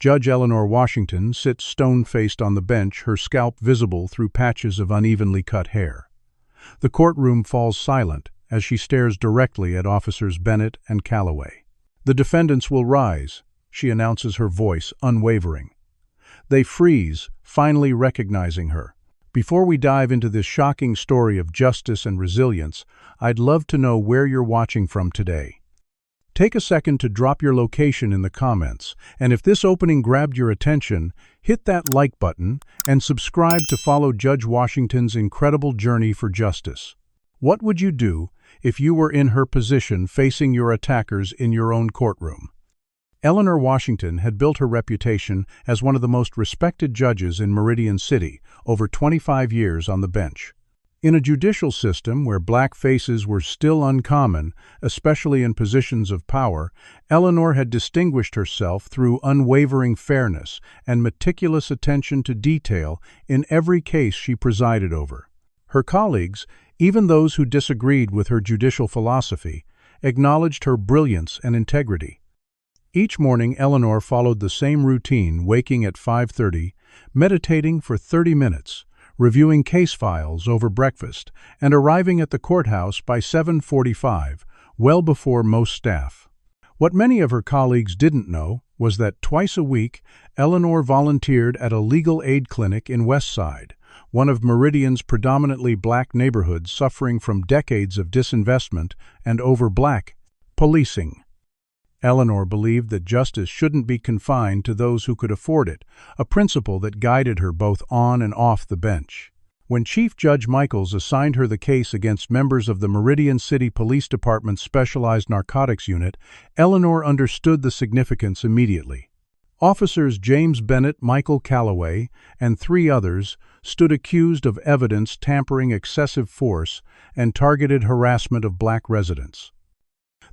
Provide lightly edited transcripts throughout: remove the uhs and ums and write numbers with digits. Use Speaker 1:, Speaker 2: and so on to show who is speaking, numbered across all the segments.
Speaker 1: Judge Eleanor Washington sits stone-faced on the bench, her scalp visible through patches of unevenly cut hair. The courtroom falls silent as she stares directly at Officers Bennett and Calloway. "The defendants will rise," she announces, her voice unwavering. They freeze, finally recognizing her. "Before we dive into this shocking story of justice and resilience, I'd love to know where you're watching from today. Take a second to drop your location in the comments, and if this opening grabbed your attention, hit that like button and subscribe to follow Judge Washington's incredible journey for justice. What would you do if you were in her position facing your attackers in your own courtroom? Eleanor Washington had built her reputation as one of the most respected judges in Meridian City, over 25 years on the bench. In a judicial system where black faces were still uncommon, especially in positions of power, Eleanor had distinguished herself through unwavering fairness and meticulous attention to detail in every case she presided over. Her colleagues, even those who disagreed with her judicial philosophy, acknowledged her brilliance and integrity. Each morning, Eleanor followed the same routine, waking at 5:30, meditating for 30 minutes, reviewing case files over breakfast, and arriving at the courthouse by 7:45, well before most staff. What many of her colleagues didn't know was that twice a week, Eleanor volunteered at a legal aid clinic in West Side, one of Meridian's predominantly black neighborhoods suffering from decades of disinvestment and over-black policing. Eleanor believed that justice shouldn't be confined to those who could afford it, a principle that guided her both on and off the bench. When Chief Judge Michaels assigned her the case against members of the Meridian City Police Department's Specialized Narcotics Unit, Eleanor understood the significance immediately. Officers James Bennett, Michael Calloway, and 3 others stood accused of evidence tampering, excessive force, and targeted harassment of black residents.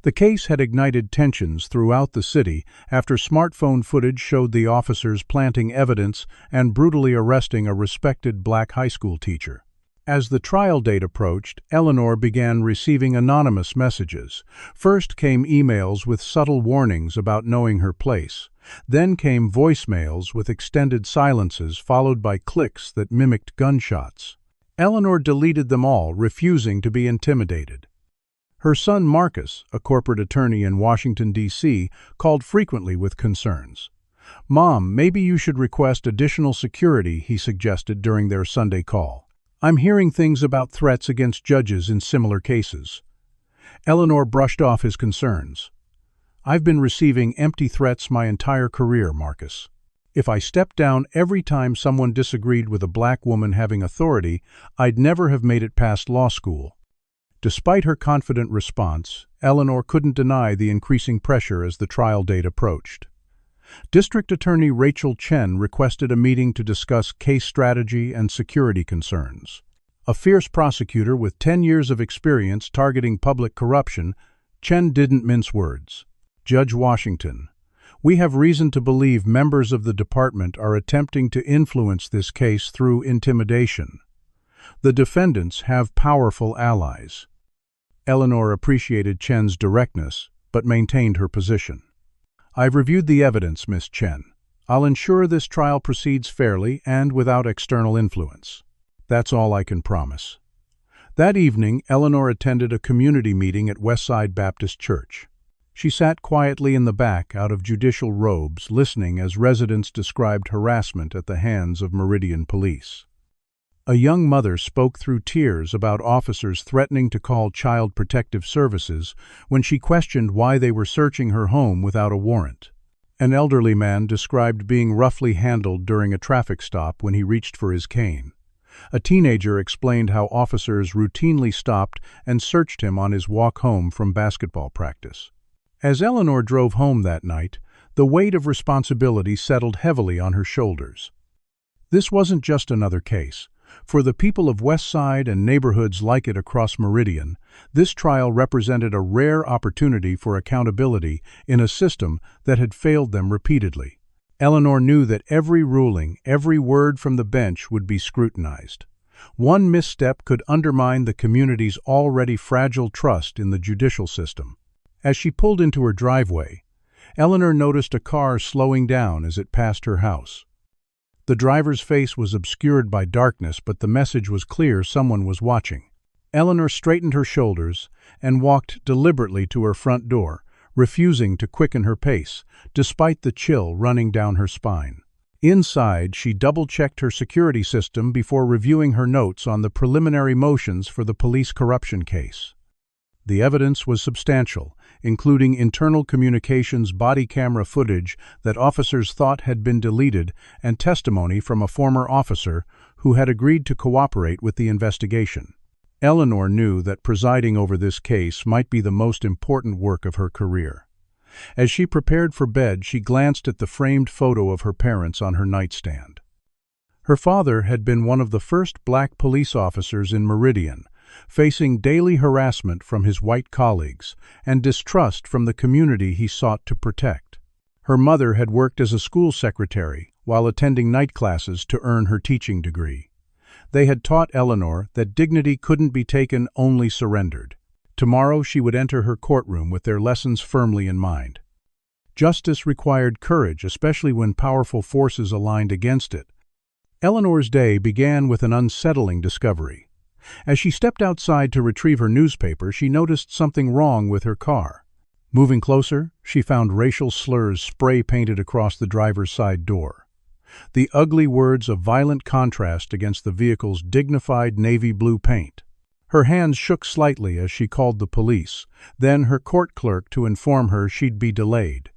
Speaker 1: The case had ignited tensions throughout the city after smartphone footage showed the officers planting evidence and brutally arresting a respected black high school teacher. As the trial date approached, Eleanor began receiving anonymous messages. First came emails with subtle warnings about knowing her place. Then came voicemails with extended silences followed by clicks that mimicked gunshots. Eleanor deleted them all, refusing to be intimidated. Her son Marcus, a corporate attorney in Washington, D.C., called frequently with concerns. "Mom, maybe you should request additional security," he suggested during their Sunday call. "I'm hearing things about threats against judges in similar cases." Eleanor brushed off his concerns. "I've been receiving empty threats my entire career, Marcus. If I stepped down every time someone disagreed with a black woman having authority, I'd never have made it past law school." Despite her confident response, Eleanor couldn't deny the increasing pressure as the trial date approached. District Attorney Rachel Chen requested a meeting to discuss case strategy and security concerns. A fierce prosecutor with 10 years of experience targeting public corruption, Chen didn't mince words. "Judge Washington, we have reason to believe members of the department are attempting to influence this case through intimidation. The defendants have powerful allies." Eleanor appreciated Chen's directness, but maintained her position. "I've reviewed the evidence, Miss Chen. I'll ensure this trial proceeds fairly and without external influence. That's all I can promise." That evening, Eleanor attended a community meeting at Westside Baptist Church. She sat quietly in the back, out of judicial robes, listening as residents described harassment at the hands of Meridian police. A young mother spoke through tears about officers threatening to call Child Protective Services when she questioned why they were searching her home without a warrant. An elderly man described being roughly handled during a traffic stop when he reached for his cane. A teenager explained how officers routinely stopped and searched him on his walk home from basketball practice. As Eleanor drove home that night, the weight of responsibility settled heavily on her shoulders. This wasn't just another case. For the people of West Side and neighborhoods like it across Meridian, this trial represented a rare opportunity for accountability in a system that had failed them repeatedly. Eleanor knew that every ruling, every word from the bench would be scrutinized. One misstep could undermine the community's already fragile trust in the judicial system. As she pulled into her driveway, Eleanor noticed a car slowing down as it passed her house. The driver's face was obscured by darkness, but the message was clear: someone was watching. Eleanor straightened her shoulders and walked deliberately to her front door, refusing to quicken her pace, despite the chill running down her spine. Inside, she double-checked her security system before reviewing her notes on the preliminary motions for the police corruption case. The evidence was substantial, including internal communications, body camera footage that officers thought had been deleted, and testimony from a former officer who had agreed to cooperate with the investigation. Eleanor knew that presiding over this case might be the most important work of her career. As she prepared for bed, she glanced at the framed photo of her parents on her nightstand. Her father had been one of the first black police officers in Meridian, facing daily harassment from his white colleagues and distrust from the community he sought to protect. Her mother had worked as a school secretary while attending night classes to earn her teaching degree. They had taught Eleanor that dignity couldn't be taken, only surrendered. Tomorrow she would enter her courtroom with their lessons firmly in mind. Justice required courage, especially when powerful forces aligned against it. Eleanor's day began with an unsettling discovery. As she stepped outside to retrieve her newspaper, she noticed something wrong with her car. Moving closer, she found racial slurs spray-painted across the driver's side door. The ugly words a violent contrast against the vehicle's dignified navy blue paint. Her hands shook slightly as she called the police, then her court clerk to inform her she'd be delayed.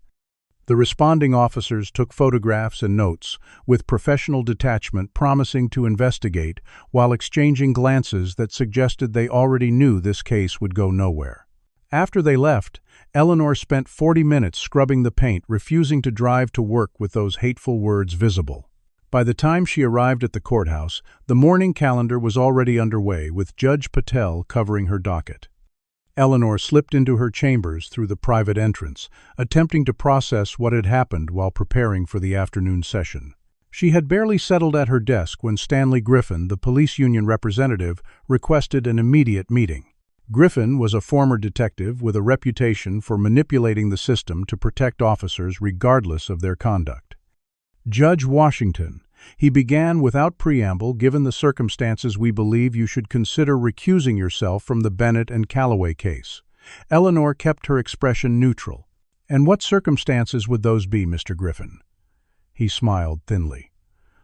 Speaker 1: The responding officers took photographs and notes, with professional detachment, promising to investigate, while exchanging glances that suggested they already knew this case would go nowhere. After they left, Eleanor spent 40 minutes scrubbing the paint, refusing to drive to work with those hateful words visible. By the time she arrived at the courthouse, the morning calendar was already underway, with Judge Patel covering her docket. Eleanor slipped into her chambers through the private entrance, attempting to process what had happened while preparing for the afternoon session. She had barely settled at her desk when Stanley Griffin, the police union representative, requested an immediate meeting. Griffin was a former detective with a reputation for manipulating the system to protect officers regardless of their conduct. Judge Washington, he began without preamble, given the circumstances, we believe you should consider recusing yourself from the Bennett and Calloway case. Eleanor kept her expression neutral. And what circumstances would those be, Mr. Griffin? He smiled thinly.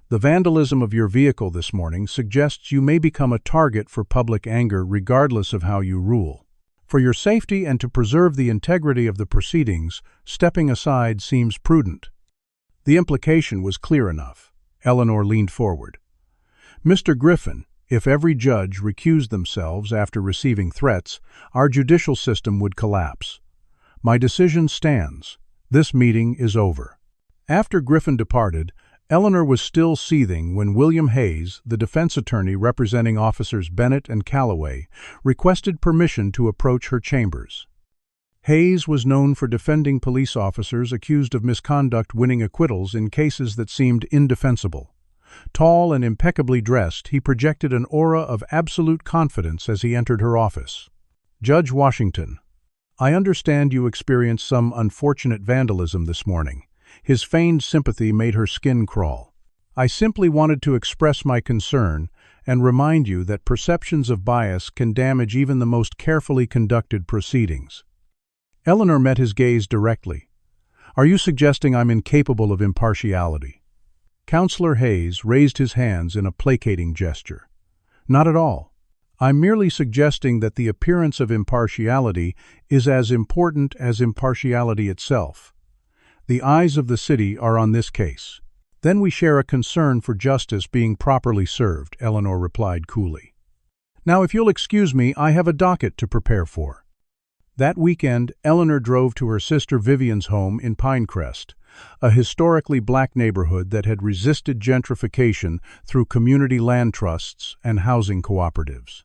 Speaker 1: The vandalism of your vehicle this morning suggests you may become a target for public anger regardless of how you rule. For your safety and to preserve the integrity of the proceedings, stepping aside seems prudent. The implication was clear enough. Eleanor leaned forward. Mr. Griffin, if every judge recused themselves after receiving threats, our judicial system would collapse. My decision stands. This meeting is over. After Griffin departed, Eleanor was still seething when William Hayes, the defense attorney representing officers Bennett and Calloway, requested permission to approach her chambers. Hayes was known for defending police officers accused of misconduct, winning acquittals in cases that seemed indefensible. Tall and impeccably dressed, he projected an aura of absolute confidence as he entered her office. Judge Washington, I understand you experienced some unfortunate vandalism this morning. His feigned sympathy made her skin crawl. I simply wanted to express my concern and remind you that perceptions of bias can damage even the most carefully conducted proceedings. Eleanor met his gaze directly. Are you suggesting I'm incapable of impartiality? Counselor Hayes raised his hands in a placating gesture. Not at all. I'm merely suggesting that the appearance of impartiality is as important as impartiality itself. The eyes of the city are on this case. Then we share a concern for justice being properly served, Eleanor replied coolly. Now, if you'll excuse me, I have a docket to prepare for. That weekend, Eleanor drove to her sister Vivian's home in Pinecrest, a historically black neighborhood that had resisted gentrification through community land trusts and housing cooperatives.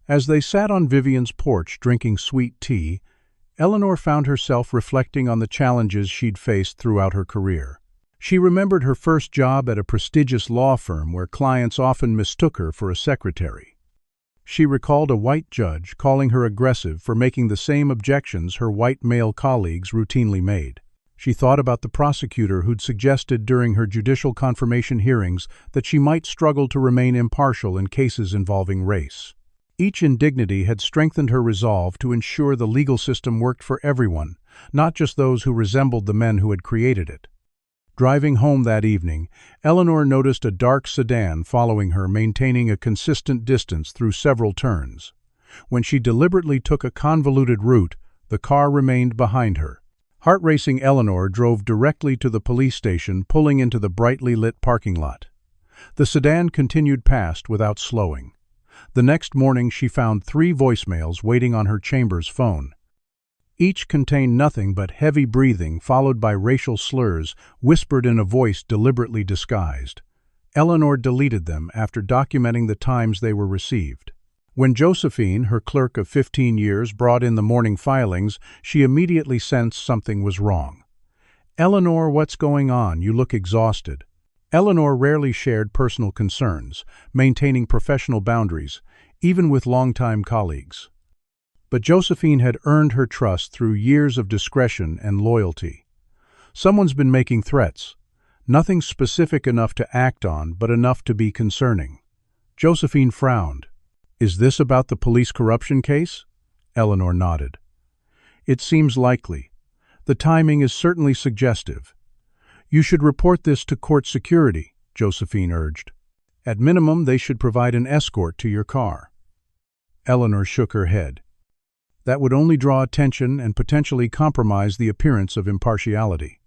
Speaker 1: As they sat on Vivian's porch drinking sweet tea, Eleanor found herself reflecting on the challenges she'd faced throughout her career. She remembered her first job at a prestigious law firm where clients often mistook her for a secretary. She recalled a white judge calling her aggressive for making the same objections her white male colleagues routinely made. She thought about the prosecutor who'd suggested during her judicial confirmation hearings that she might struggle to remain impartial in cases involving race. Each indignity had strengthened her resolve to ensure the legal system worked for everyone, not just those who resembled the men who had created it. Driving home that evening, Eleanor noticed a dark sedan following her, maintaining a consistent distance through several turns. When she deliberately took a convoluted route, the car remained behind her. Heart-racing Eleanor drove directly to the police station, pulling into the brightly lit parking lot. The sedan continued past without slowing. The next morning she found 3 voicemails waiting on her Chambers phone. Each contained nothing but heavy breathing followed by racial slurs whispered in a voice deliberately disguised. Eleanor deleted them after documenting the times they were received. When Josephine, her clerk of 15 years, brought in the morning filings, she immediately sensed something was wrong. "Eleanor, what's going on? You look exhausted." Eleanor rarely shared personal concerns, maintaining professional boundaries, even with longtime colleagues. But Josephine had earned her trust through years of discretion and loyalty. "Someone's been making threats. Nothing specific enough to act on, but enough to be concerning." Josephine frowned. "Is this about the police corruption case?" Eleanor nodded. "It seems likely. The timing is certainly suggestive." "You should report this to court security," Josephine urged. "At minimum, they should provide an escort to your car." Eleanor shook her head. "That would only draw attention and potentially compromise the appearance of impartiality.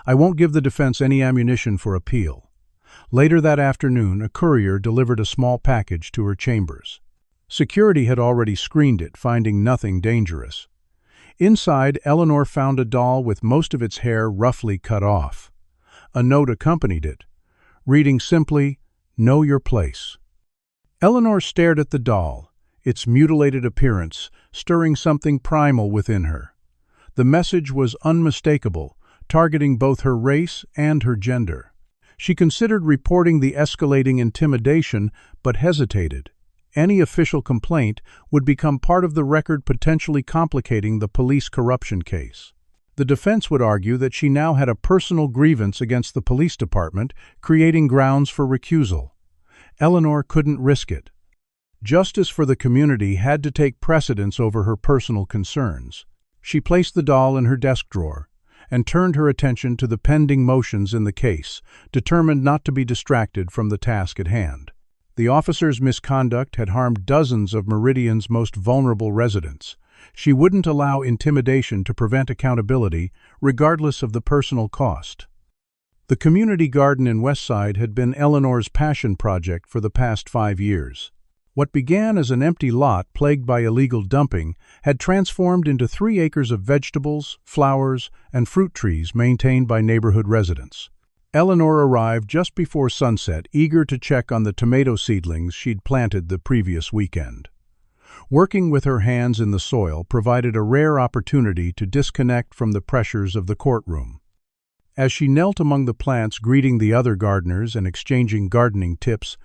Speaker 1: I won't give the defense any ammunition for appeal." Later that afternoon, a courier delivered a small package to her chambers. Security had already screened it, finding nothing dangerous. Inside, Eleanor found a doll with most of its hair roughly cut off. A note accompanied it, reading simply, "Know your place." Eleanor stared at the doll, its mutilated appearance stirring something primal within her. The message was unmistakable, targeting both her race and her gender. She considered reporting the escalating intimidation, but hesitated. Any official complaint would become part of the record, potentially complicating the police corruption case. The defense would argue that she now had a personal grievance against the police department, creating grounds for recusal. Eleanor couldn't risk it. Justice for the community had to take precedence over her personal concerns. She placed the doll in her desk drawer and turned her attention to the pending motions in the case, determined not to be distracted from the task at hand. The officer's misconduct had harmed dozens of Meridian's most vulnerable residents. She wouldn't allow intimidation to prevent accountability, regardless of the personal cost. The community garden in Westside had been Eleanor's passion project for the past 5 years. What began as an empty lot plagued by illegal dumping had transformed into 3 acres of vegetables, flowers, and fruit trees maintained by neighborhood residents. Eleanor arrived just before sunset, eager to check on the tomato seedlings she'd planted the previous weekend. Working with her hands in the soil provided a rare opportunity to disconnect from the pressures of the courtroom. As she knelt among the plants, greeting the other gardeners and exchanging gardening tips,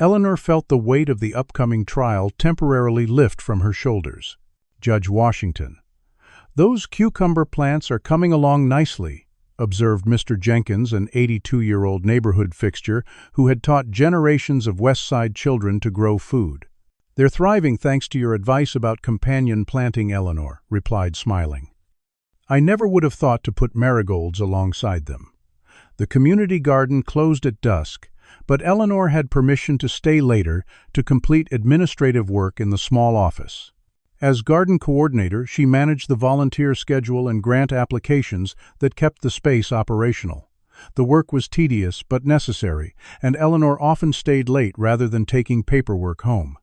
Speaker 1: Eleanor felt the weight of the upcoming trial temporarily lift from her shoulders. Judge Washington. "Those cucumber plants are coming along nicely," observed Mr. Jenkins, an 82-year-old neighborhood fixture who had taught generations of West Side children to grow food. "They're thriving thanks to your advice about companion planting," Eleanor replied, smiling. "I never would have thought to put marigolds alongside them." The community garden closed at dusk, but Eleanor had permission to stay later to complete administrative work in the small office. As garden coordinator, she managed the volunteer schedule and grant applications that kept the space operational. The work was tedious but necessary, and Eleanor often stayed late rather than taking paperwork home.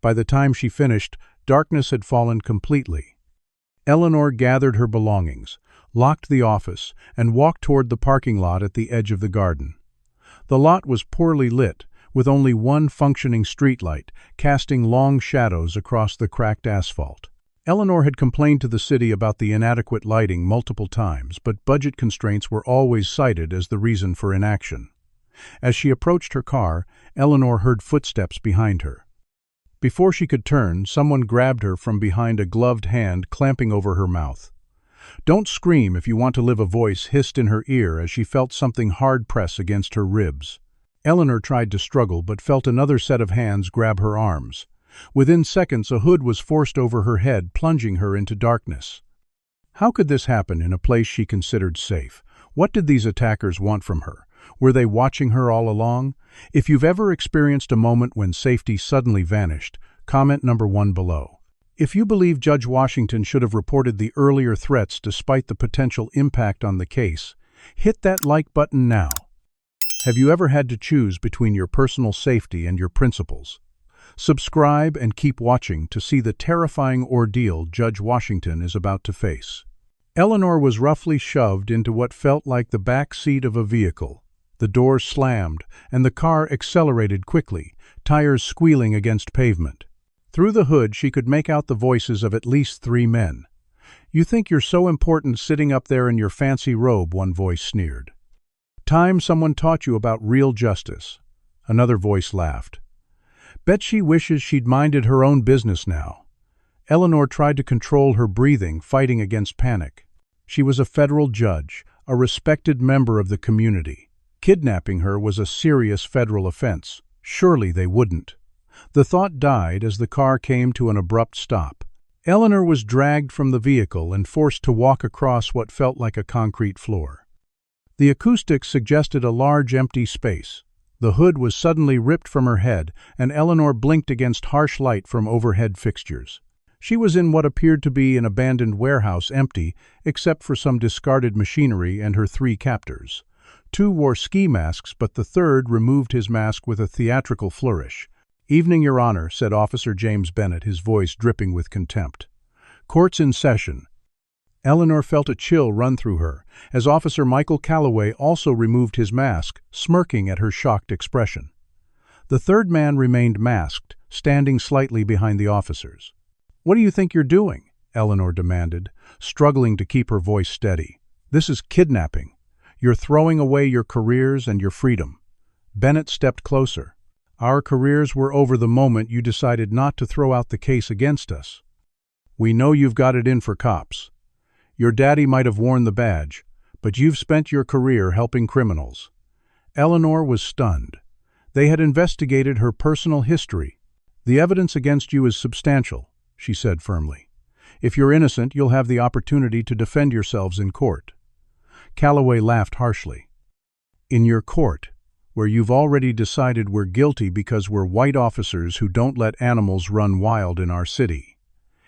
Speaker 1: By the time she finished, darkness had fallen completely. Eleanor gathered her belongings, locked the office, and walked toward the parking lot at the edge of the garden. The lot was poorly lit, with only one functioning streetlight, casting long shadows across the cracked asphalt. Eleanor had complained to the city about the inadequate lighting multiple times, but budget constraints were always cited as the reason for inaction. As she approached her car, Eleanor heard footsteps behind her. Before she could turn, someone grabbed her from behind, a gloved hand clamping over her mouth. "Don't scream if you want to live," a voice hissed in her ear as she felt something hard press against her ribs. Eleanor tried to struggle but felt another set of hands grab her arms. Within seconds, a hood was forced over her head, plunging her into darkness. How could this happen in a place she considered safe? What did these attackers want from her? Were they watching her all along? If you've ever experienced a moment when safety suddenly vanished, comment number 1 below. If you believe Judge Washington should have reported the earlier threats despite the potential impact on the case, hit that like button now. Have you ever had to choose between your personal safety and your principles? Subscribe and keep watching to see the terrifying ordeal Judge Washington is about to face. Eleanor was roughly shoved into what felt like the back seat of a vehicle. The doors slammed, and the car accelerated quickly, tires squealing against pavement. Through the hood, she could make out the voices of at least 3 men. "You think you're so important sitting up there in your fancy robe," one voice sneered. "Time someone taught you about real justice," another voice laughed. "Bet she wishes she'd minded her own business now." Eleanor tried to control her breathing, fighting against panic. She was a federal judge, a respected member of the community. Kidnapping her was a serious federal offense. Surely they wouldn't. The thought died as the car came to an abrupt stop. Eleanor was dragged from the vehicle and forced to walk across what felt like a concrete floor. The acoustics suggested a large empty space. The hood was suddenly ripped from her head, and Eleanor blinked against harsh light from overhead fixtures. She was in what appeared to be an abandoned warehouse, empty, except for some discarded machinery and her 3 captors. 2 wore ski masks, but the third removed his mask with a theatrical flourish. "Evening, Your Honor," said Officer James Bennett, his voice dripping with contempt. "Court's in session." Eleanor felt a chill run through her, as Officer Michael Calloway also removed his mask, smirking at her shocked expression. The third man remained masked, standing slightly behind the officers. "What do you think you're doing?" Eleanor demanded, struggling to keep her voice steady. "This is kidnapping. You're throwing away your careers and your freedom." Bennett stepped closer. "Our careers were over the moment you decided not to throw out the case against us. We know you've got it in for cops. Your daddy might have worn the badge, but you've spent your career helping criminals." Eleanor was stunned. They had investigated her personal history. "The evidence against you is substantial," she said firmly. "If you're innocent, you'll have the opportunity to defend yourselves in court." Calloway laughed harshly. "In your court, where you've already decided we're guilty because we're white officers who don't let animals run wild in our city."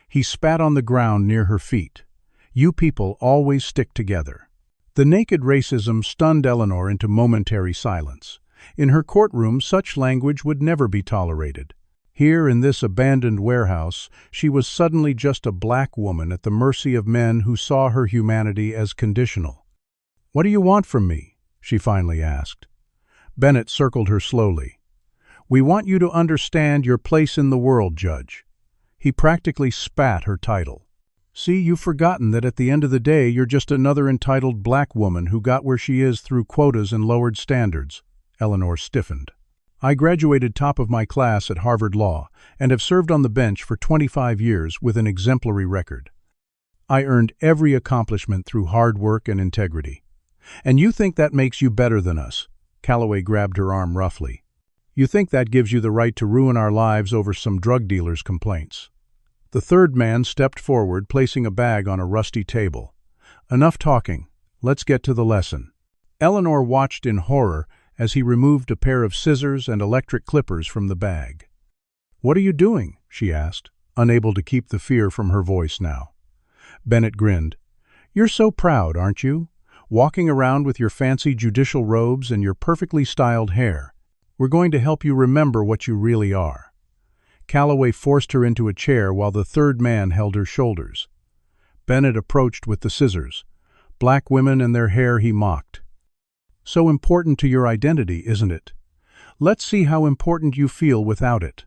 Speaker 1: He spat on the ground near her feet. "You people always stick together." The naked racism stunned Eleanor into momentary silence. In her courtroom, such language would never be tolerated. Here, in this abandoned warehouse, she was suddenly just a black woman at the mercy of men who saw her humanity as conditional. "What do you want from me?" she finally asked. Bennett circled her slowly. "We want you to understand your place in the world, Judge." He practically spat her title. "See, you've forgotten that at the end of the day you're just another entitled black woman who got where she is through quotas and lowered standards." Eleanor stiffened. "I graduated top of my class at Harvard Law and have served on the bench for 25 years with an exemplary record. I earned every accomplishment through hard work and integrity. And you think that makes you better than us?" Calloway grabbed her arm roughly. "You think that gives you the right to ruin our lives over some drug dealer's complaints?" The third man stepped forward, placing a bag on a rusty table. "Enough talking. Let's get to the lesson." Eleanor watched in horror as he removed a pair of scissors and electric clippers from the bag. "What are you doing?" she asked, unable to keep the fear from her voice now. Bennett grinned. "You're so proud, aren't you? Walking around with your fancy judicial robes and your perfectly styled hair. We're going to help you remember what you really are." Calloway forced her into a chair while the third man held her shoulders. Bennett approached with the scissors. "Black women and their hair," he mocked. "So important to your identity, isn't it? Let's see how important you feel without it."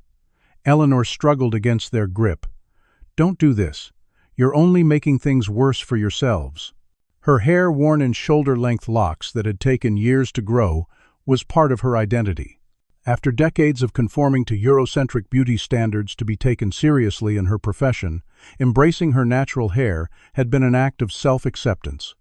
Speaker 1: Eleanor struggled against their grip. "Don't do this. You're only making things worse for yourselves." Her hair, worn in shoulder-length locks that had taken years to grow, was part of her identity. After decades of conforming to Eurocentric beauty standards to be taken seriously in her profession, embracing her natural hair had been an act of self-acceptance.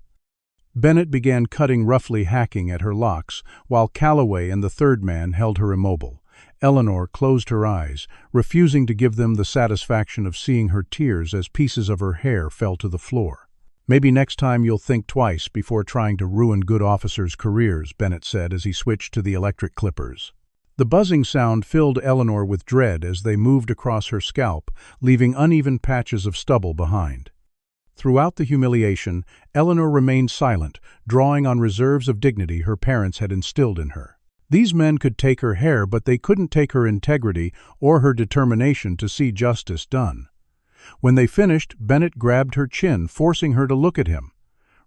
Speaker 1: Bennett began cutting, roughly hacking at her locks, while Calloway and the third man held her immobile. Eleanor closed her eyes, refusing to give them the satisfaction of seeing her tears as pieces of her hair fell to the floor. "Maybe next time you'll think twice before trying to ruin good officers' careers," Bennett said as he switched to the electric clippers. The buzzing sound filled Eleanor with dread as they moved across her scalp, leaving uneven patches of stubble behind. Throughout the humiliation, Eleanor remained silent, drawing on reserves of dignity her parents had instilled in her. These men could take her hair, but they couldn't take her integrity or her determination to see justice done. When they finished, Bennett grabbed her chin, forcing her to look at him.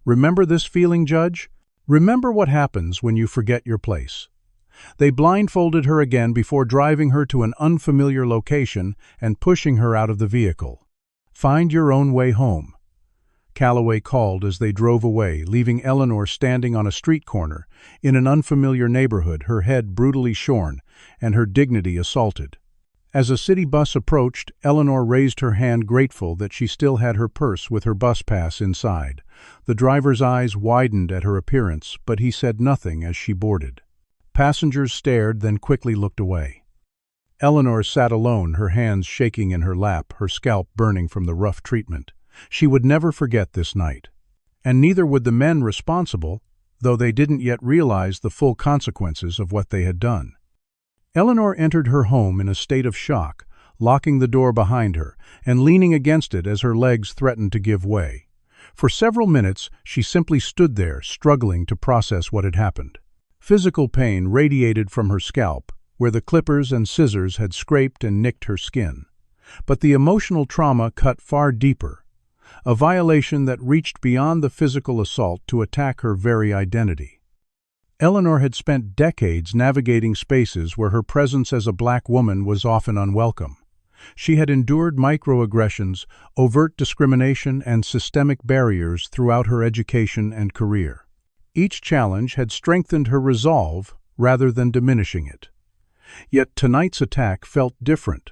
Speaker 1: "Remember this feeling, Judge? Remember what happens when you forget your place." They blindfolded her again before driving her to an unfamiliar location and pushing her out of the vehicle. "Find your own way home," Calloway called as they drove away, leaving Eleanor standing on a street corner, in an unfamiliar neighborhood, her head brutally shorn and her dignity assaulted. As a city bus approached, Eleanor raised her hand, grateful that she still had her purse with her bus pass inside. The driver's eyes widened at her appearance, but he said nothing as she boarded. Passengers stared, then quickly looked away. Eleanor sat alone, her hands shaking in her lap, her scalp burning from the rough treatment. She would never forget this night. And neither would the men responsible, though they didn't yet realize the full consequences of what they had done. Eleanor entered her home in a state of shock, locking the door behind her and leaning against it as her legs threatened to give way. For several minutes, she simply stood there, struggling to process what had happened. Physical pain radiated from her scalp, where the clippers and scissors had scraped and nicked her skin. But the emotional trauma cut far deeper, a violation that reached beyond the physical assault to attack her very identity. Eleanor had spent decades navigating spaces where her presence as a black woman was often unwelcome. She had endured microaggressions, overt discrimination, and systemic barriers throughout her education and career. Each challenge had strengthened her resolve rather than diminishing it. Yet tonight's attack felt different,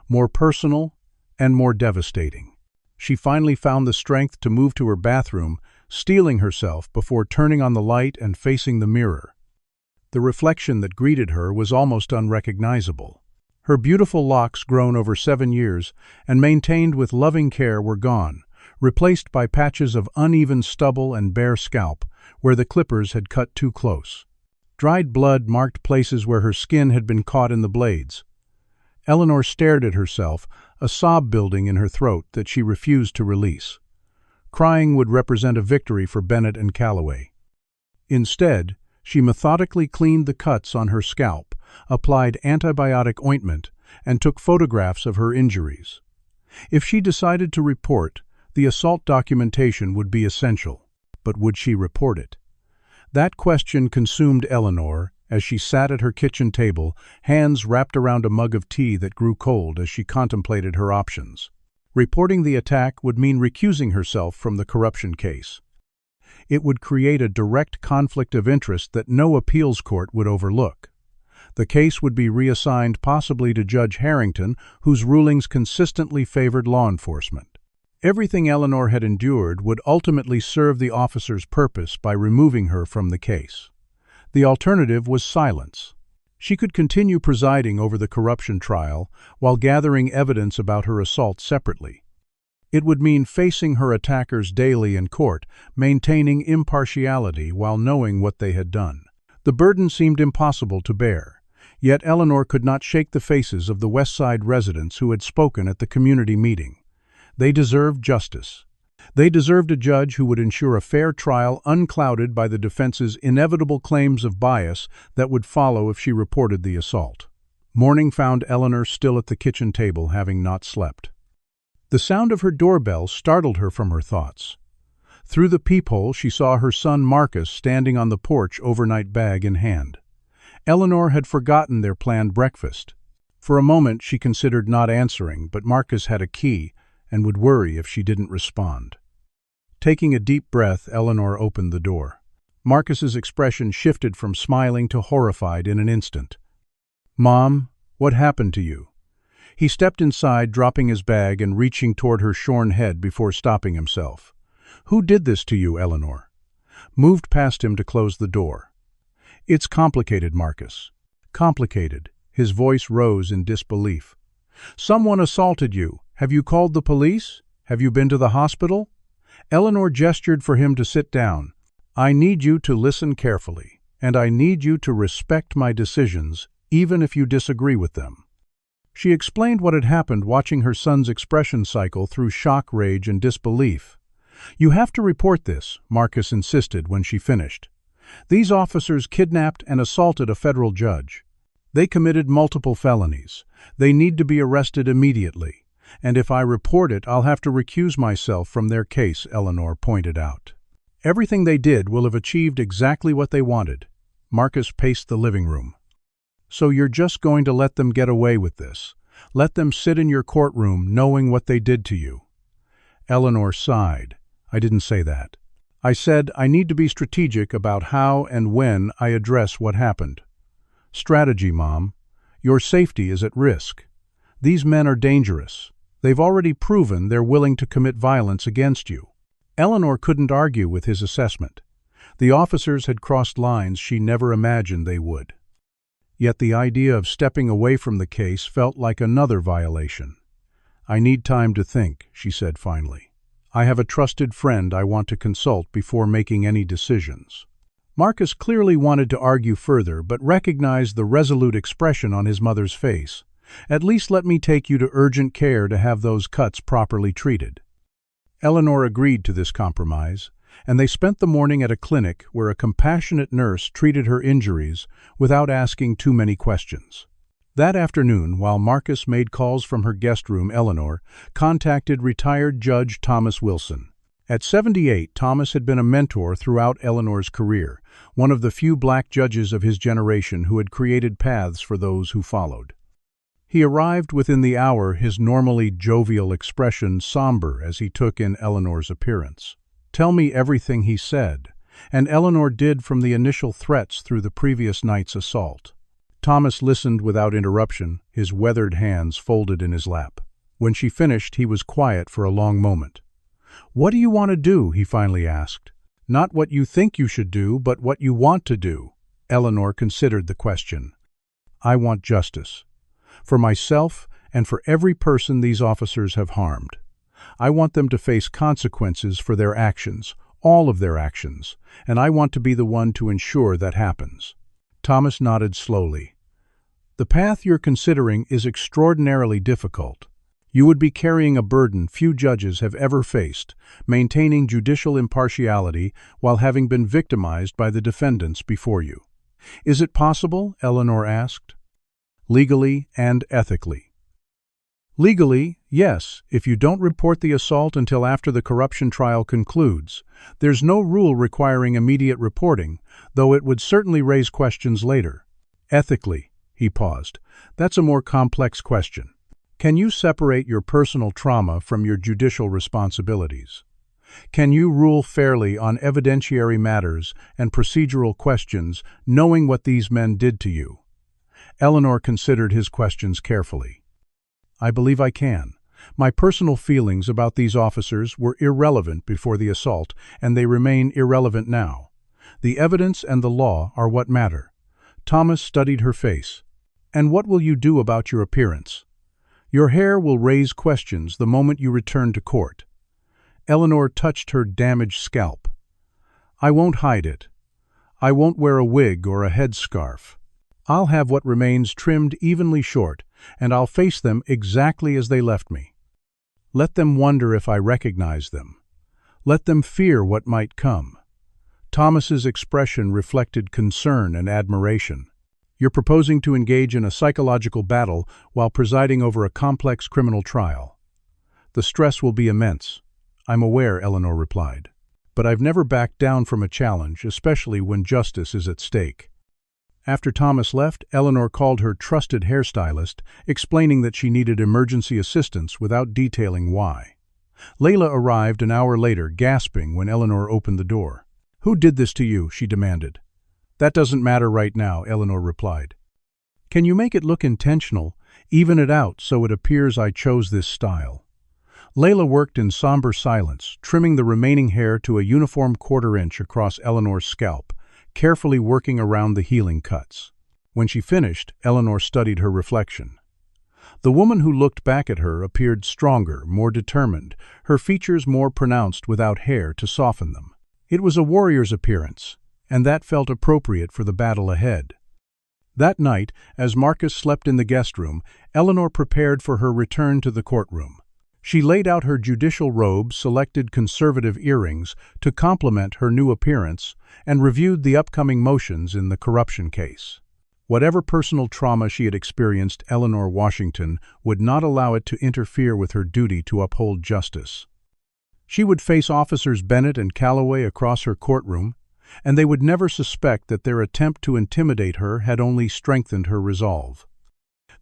Speaker 1: more personal and more devastating. She finally found the strength to move to her bathroom, steeling herself before turning on the light and facing the mirror. The reflection that greeted her was almost unrecognizable. Her beautiful locks, grown over 7 years and maintained with loving care, were gone, replaced by patches of uneven stubble and bare scalp, where the clippers had cut too close. Dried blood marked places where her skin had been caught in the blades. Eleanor stared at herself, a sob building in her throat that she refused to release. Crying would represent a victory for Bennett and Calloway. Instead, she methodically cleaned the cuts on her scalp, applied antibiotic ointment, and took photographs of her injuries. If she decided to report, the assault documentation would be essential. But would she report it? That question consumed Eleanor as she sat at her kitchen table, hands wrapped around a mug of tea that grew cold as she contemplated her options. Reporting the attack would mean recusing herself from the corruption case. It would create a direct conflict of interest that no appeals court would overlook. The case would be reassigned possibly to Judge Harrington, whose rulings consistently favored law enforcement. Everything Eleanor had endured would ultimately serve the officer's purpose by removing her from the case. The alternative was silence. She could continue presiding over the corruption trial while gathering evidence about her assault separately. It would mean facing her attackers daily in court, maintaining impartiality while knowing what they had done. The burden seemed impossible to bear, yet Eleanor could not shake the faces of the West Side residents who had spoken at the community meeting. They deserved justice. They deserved a judge who would ensure a fair trial unclouded by the defense's inevitable claims of bias that would follow if she reported the assault. Morning found Eleanor still at the kitchen table, having not slept. The sound of her doorbell startled her from her thoughts. Through the peephole, she saw her son Marcus standing on the porch, overnight bag in hand. Eleanor had forgotten their planned breakfast. For a moment, she considered not answering, but Marcus had a key and would worry if she didn't respond. Taking a deep breath, Eleanor opened the door. Marcus's expression shifted from smiling to horrified in an instant. "Mom, what happened to you?" He stepped inside, dropping his bag and reaching toward her shorn head before stopping himself. "Who did this to you, Eleanor?" Moved past him to close the door. "It's complicated, Marcus." "Complicated." His voice rose in disbelief. "Someone assaulted you. Have you called the police? Have you been to the hospital?" Eleanor gestured for him to sit down. "I need you to listen carefully, and I need you to respect my decisions, even if you disagree with them." She explained what had happened, watching her son's expression cycle through shock, rage, and disbelief. "You have to report this," Marcus insisted when she finished. "These officers kidnapped and assaulted a federal judge. They committed multiple felonies. They need to be arrested immediately. And if I report it, I'll have to recuse myself from their case," Eleanor pointed out. "Everything they did will have achieved exactly what they wanted." Marcus paced the living room. "So you're just going to let them get away with this? Let them sit in your courtroom knowing what they did to you?" Eleanor sighed. "I didn't say that. I said I need to be strategic about how and when I address what happened." "Strategy, Mom. Your safety is at risk. These men are dangerous. They've already proven they're willing to commit violence against you." Eleanor couldn't argue with his assessment. The officers had crossed lines she never imagined they would. Yet the idea of stepping away from the case felt like another violation. "I need time to think," she said finally. "I have a trusted friend I want to consult before making any decisions." Marcus clearly wanted to argue further, but recognized the resolute expression on his mother's face. "At least let me take you to urgent care to have those cuts properly treated." Eleanor agreed to this compromise, and they spent the morning at a clinic where a compassionate nurse treated her injuries without asking too many questions. That afternoon, while Marcus made calls from her guest room, Eleanor contacted retired Judge Thomas Wilson. At 78, Thomas had been a mentor throughout Eleanor's career, one of the few black judges of his generation who had created paths for those who followed. He arrived within the hour, his normally jovial expression somber as he took in Eleanor's appearance. "Tell me everything," he said, and Eleanor did, from the initial threats through the previous night's assault. Thomas listened without interruption, his weathered hands folded in his lap. When she finished, he was quiet for a long moment. "What do you want to do?" he finally asked. "Not what you think you should do, but what you want to do." Eleanor considered the question. "I want justice. For myself and for every person these officers have harmed. I want them to face consequences for their actions, all of their actions, and I want to be the one to ensure that happens." Thomas nodded slowly. "The path you're considering is extraordinarily difficult. You would be carrying a burden few judges have ever faced, maintaining judicial impartiality while having been victimized by the defendants before you." "Is it possible?" Eleanor asked. "Legally and ethically." "Legally, yes, if you don't report the assault until after the corruption trial concludes. There's no rule requiring immediate reporting, though it would certainly raise questions later." "Ethically," he paused. "That's a more complex question. Can you separate your personal trauma from your judicial responsibilities? Can you rule fairly on evidentiary matters and procedural questions, knowing what these men did to you?" Eleanor considered his questions carefully. "I believe I can. My personal feelings about these officers were irrelevant before the assault, and they remain irrelevant now. The evidence and the law are what matter." Thomas studied her face. "And what will you do about your appearance? Your hair will raise questions the moment you return to court." Eleanor touched her damaged scalp. "I won't hide it. I won't wear a wig or a headscarf. I'll have what remains trimmed evenly short, and I'll face them exactly as they left me. Let them wonder if I recognize them. Let them fear what might come." Thomas's expression reflected concern and admiration. "You're proposing to engage in a psychological battle while presiding over a complex criminal trial. The stress will be immense." "I'm aware," Eleanor replied. "But I've never backed down from a challenge, especially when justice is at stake." After Thomas left, Eleanor called her trusted hairstylist, explaining that she needed emergency assistance without detailing why. Layla arrived an hour later, gasping when Eleanor opened the door. "Who did this to you?" she demanded. "That doesn't matter right now," Eleanor replied. Can you make it look intentional? Even it out so it appears I chose this style." Layla worked in somber silence, trimming the remaining hair to a uniform quarter-inch across Eleanor's scalp, carefully working around the healing cuts. When she finished, Eleanor studied her reflection. The woman who looked back at her appeared stronger, more determined, her features more pronounced without hair to soften them. It was a warrior's appearance, and that felt appropriate for the battle ahead. That night, as Marcus slept in the guest room, Eleanor prepared for her return to the courtroom. She laid out her judicial robe, selected conservative earrings to complement her new appearance, and reviewed the upcoming motions in the corruption case. Whatever personal trauma she had experienced, Eleanor Washington would not allow it to interfere with her duty to uphold justice. She would face Officers Bennett and Calloway across her courtroom, and they would never suspect that their attempt to intimidate her had only strengthened her resolve.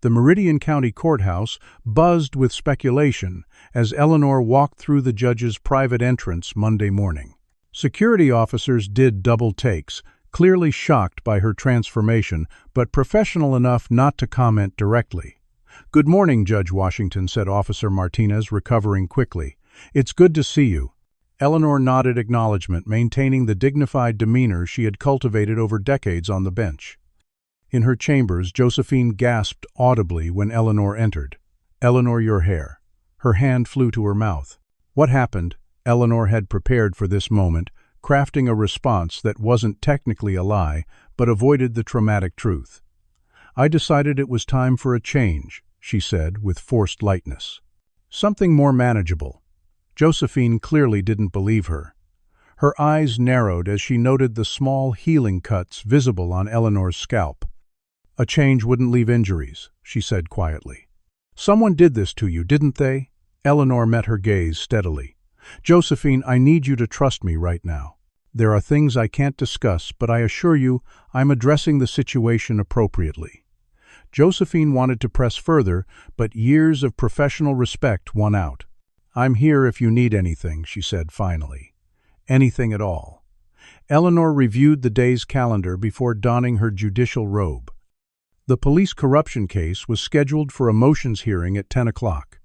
Speaker 1: The Meridian County Courthouse buzzed with speculation as Eleanor walked through the judge's private entrance Monday morning. Security officers did double takes, clearly shocked by her transformation, but professional enough not to comment directly. "Good morning, Judge Washington," said Officer Martinez, recovering quickly. "It's good to see you." Eleanor nodded acknowledgement, maintaining the dignified demeanor she had cultivated over decades on the bench. In her chambers, Josephine gasped audibly when Eleanor entered. "Eleanor, your hair." Her hand flew to her mouth. What happened? Eleanor had prepared for this moment, crafting a response that wasn't technically a lie, but avoided the traumatic truth. "I decided it was time for a change," she said with forced lightness. "Something more manageable." Josephine clearly didn't believe her. Her eyes narrowed as she noted the small healing cuts visible on Eleanor's scalp. "A change wouldn't leave injuries," she said quietly. "Someone did this to you, didn't they?" Eleanor met her gaze steadily. "Josephine, I need you to trust me right now. There are things I can't discuss, but I assure you I'm addressing the situation appropriately." Josephine wanted to press further, but years of professional respect won out. "I'm here if you need anything," she said finally. "Anything at all." Eleanor reviewed the day's calendar before donning her judicial robe. The police corruption case was scheduled for a motions hearing at 10 o'clock.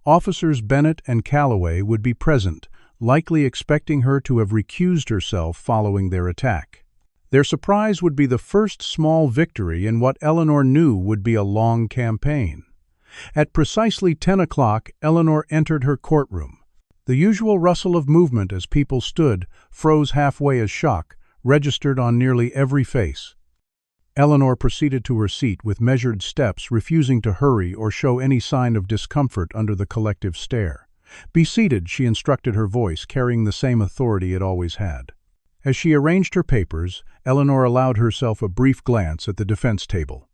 Speaker 1: Officers Bennett and Calloway would be present, likely expecting her to have recused herself following their attack. Their surprise would be the first small victory in what Eleanor knew would be a long campaign. At precisely 10 o'clock, Eleanor entered her courtroom. The usual rustle of movement as people stood froze halfway as shock, registered on nearly every face. Eleanor proceeded to her seat with measured steps, refusing to hurry or show any sign of discomfort under the collective stare. "Be seated," she instructed, her voice carrying the same authority it always had. As she arranged her papers, Eleanor allowed herself a brief glance at the defense table.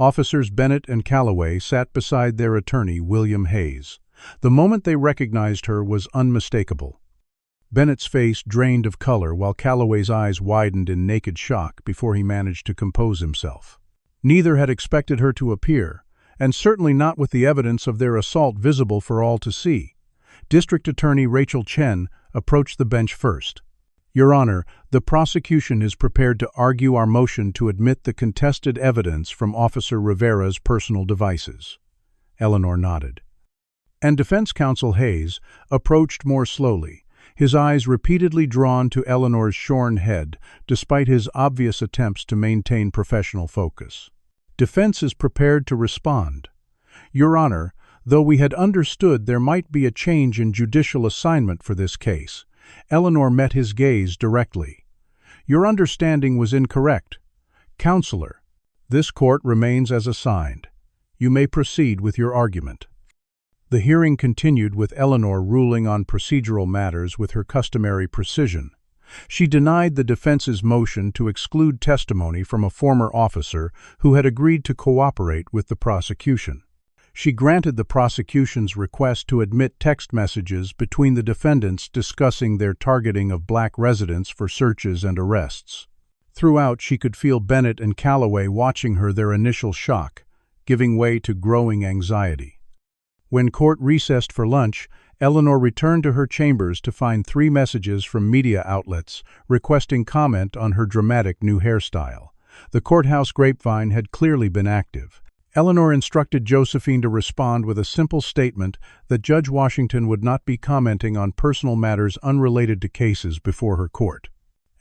Speaker 1: Officers Bennett and Calloway sat beside their attorney, William Hayes. The moment they recognized her was unmistakable. Bennett's face drained of color while Calloway's eyes widened in naked shock before he managed to compose himself. Neither had expected her to appear, and certainly not with the evidence of their assault visible for all to see. District Attorney Rachel Chen approached the bench first. "Your Honor, the prosecution is prepared to argue our motion to admit the contested evidence from Officer Rivera's personal devices." Eleanor nodded. And defense counsel Hayes approached more slowly, his eyes repeatedly drawn to Eleanor's shorn head, despite his obvious attempts to maintain professional focus. Defense is prepared to respond. "Your Honor, though we had understood there might be a change in judicial assignment for this case," Eleanor met his gaze directly. "Your understanding was incorrect. Counselor, this court remains as assigned. You may proceed with your argument." The hearing continued with Eleanor ruling on procedural matters with her customary precision. She denied the defense's motion to exclude testimony from a former officer who had agreed to cooperate with the prosecution. She granted the prosecution's request to admit text messages between the defendants discussing their targeting of black residents for searches and arrests. Throughout, she could feel Bennett and Calloway watching her, their initial shock, giving way to growing anxiety. When court recessed for lunch, Eleanor returned to her chambers to find 3 messages from media outlets requesting comment on her dramatic new hairstyle. The courthouse grapevine had clearly been active. Eleanor instructed Josephine to respond with a simple statement that Judge Washington would not be commenting on personal matters unrelated to cases before her court.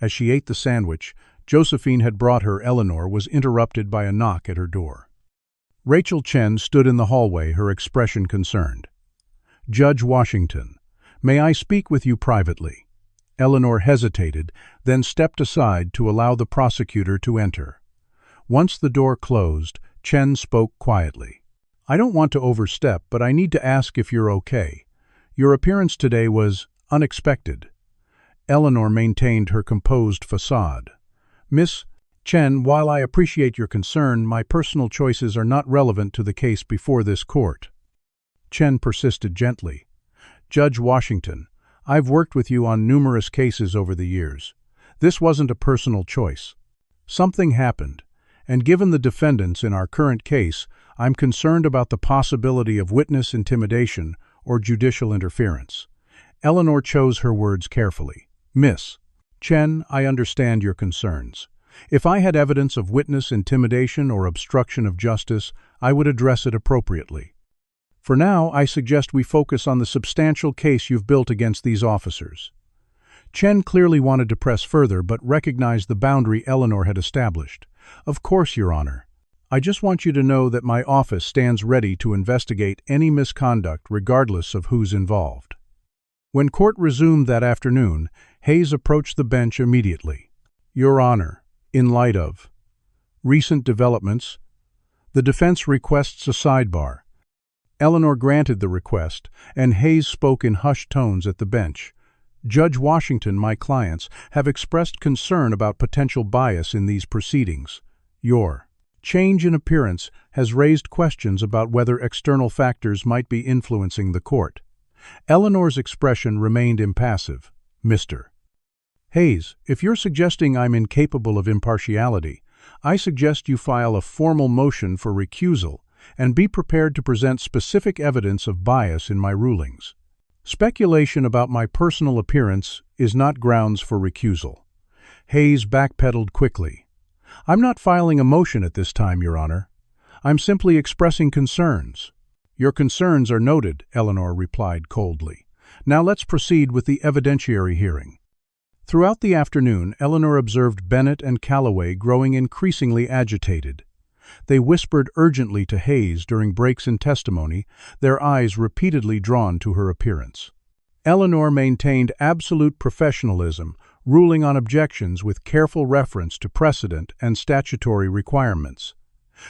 Speaker 1: As she ate the sandwich Josephine had brought her, Eleanor was interrupted by a knock at her door. Rachel Chen stood in the hallway, her expression concerned. "Judge Washington, may I speak with you privately?" Eleanor hesitated, then stepped aside to allow the prosecutor to enter. Once the door closed, Chen spoke quietly. "I don't want to overstep, but I need to ask if you're okay. Your appearance today was unexpected." Eleanor maintained her composed facade. "Miss Chen, while I appreciate your concern, my personal choices are not relevant to the case before this court." Chen persisted gently. "Judge Washington, I've worked with you on numerous cases over the years. This wasn't a personal choice. Something happened, and given the defendants in our current case, I'm concerned about the possibility of witness intimidation or judicial interference." Eleanor chose her words carefully. "Miss Chen, I understand your concerns. If I had evidence of witness intimidation or obstruction of justice, I would address it appropriately. For now, I suggest we focus on the substantial case you've built against these officers." Chen clearly wanted to press further, but recognized the boundary Eleanor had established. "Of course, Your Honor. I just want you to know that my office stands ready to investigate any misconduct regardless of who's involved." When court resumed that afternoon, Hayes approached the bench immediately. "Your Honor, in light of recent developments, the defense requests a sidebar." Eleanor granted the request, and Hayes spoke in hushed tones at the bench. "Judge Washington, my clients have expressed concern about potential bias in these proceedings. Your change in appearance has raised questions about whether external factors might be influencing the court." Eleanor's expression remained impassive. "Mr. Hayes, if you're suggesting I'm incapable of impartiality, I suggest you file a formal motion for recusal and be prepared to present specific evidence of bias in my rulings. Speculation about my personal appearance is not grounds for recusal." Hayes backpedaled quickly. "I'm not filing a motion at this time, Your Honor. I'm simply expressing concerns." "Your concerns are noted," Eleanor replied coldly. "Now let's proceed with the evidentiary hearing." Throughout the afternoon, Eleanor observed Bennett and Calloway growing increasingly agitated. They whispered urgently to Hayes during breaks in testimony, their eyes repeatedly drawn to her appearance. Eleanor maintained absolute professionalism, ruling on objections with careful reference to precedent and statutory requirements.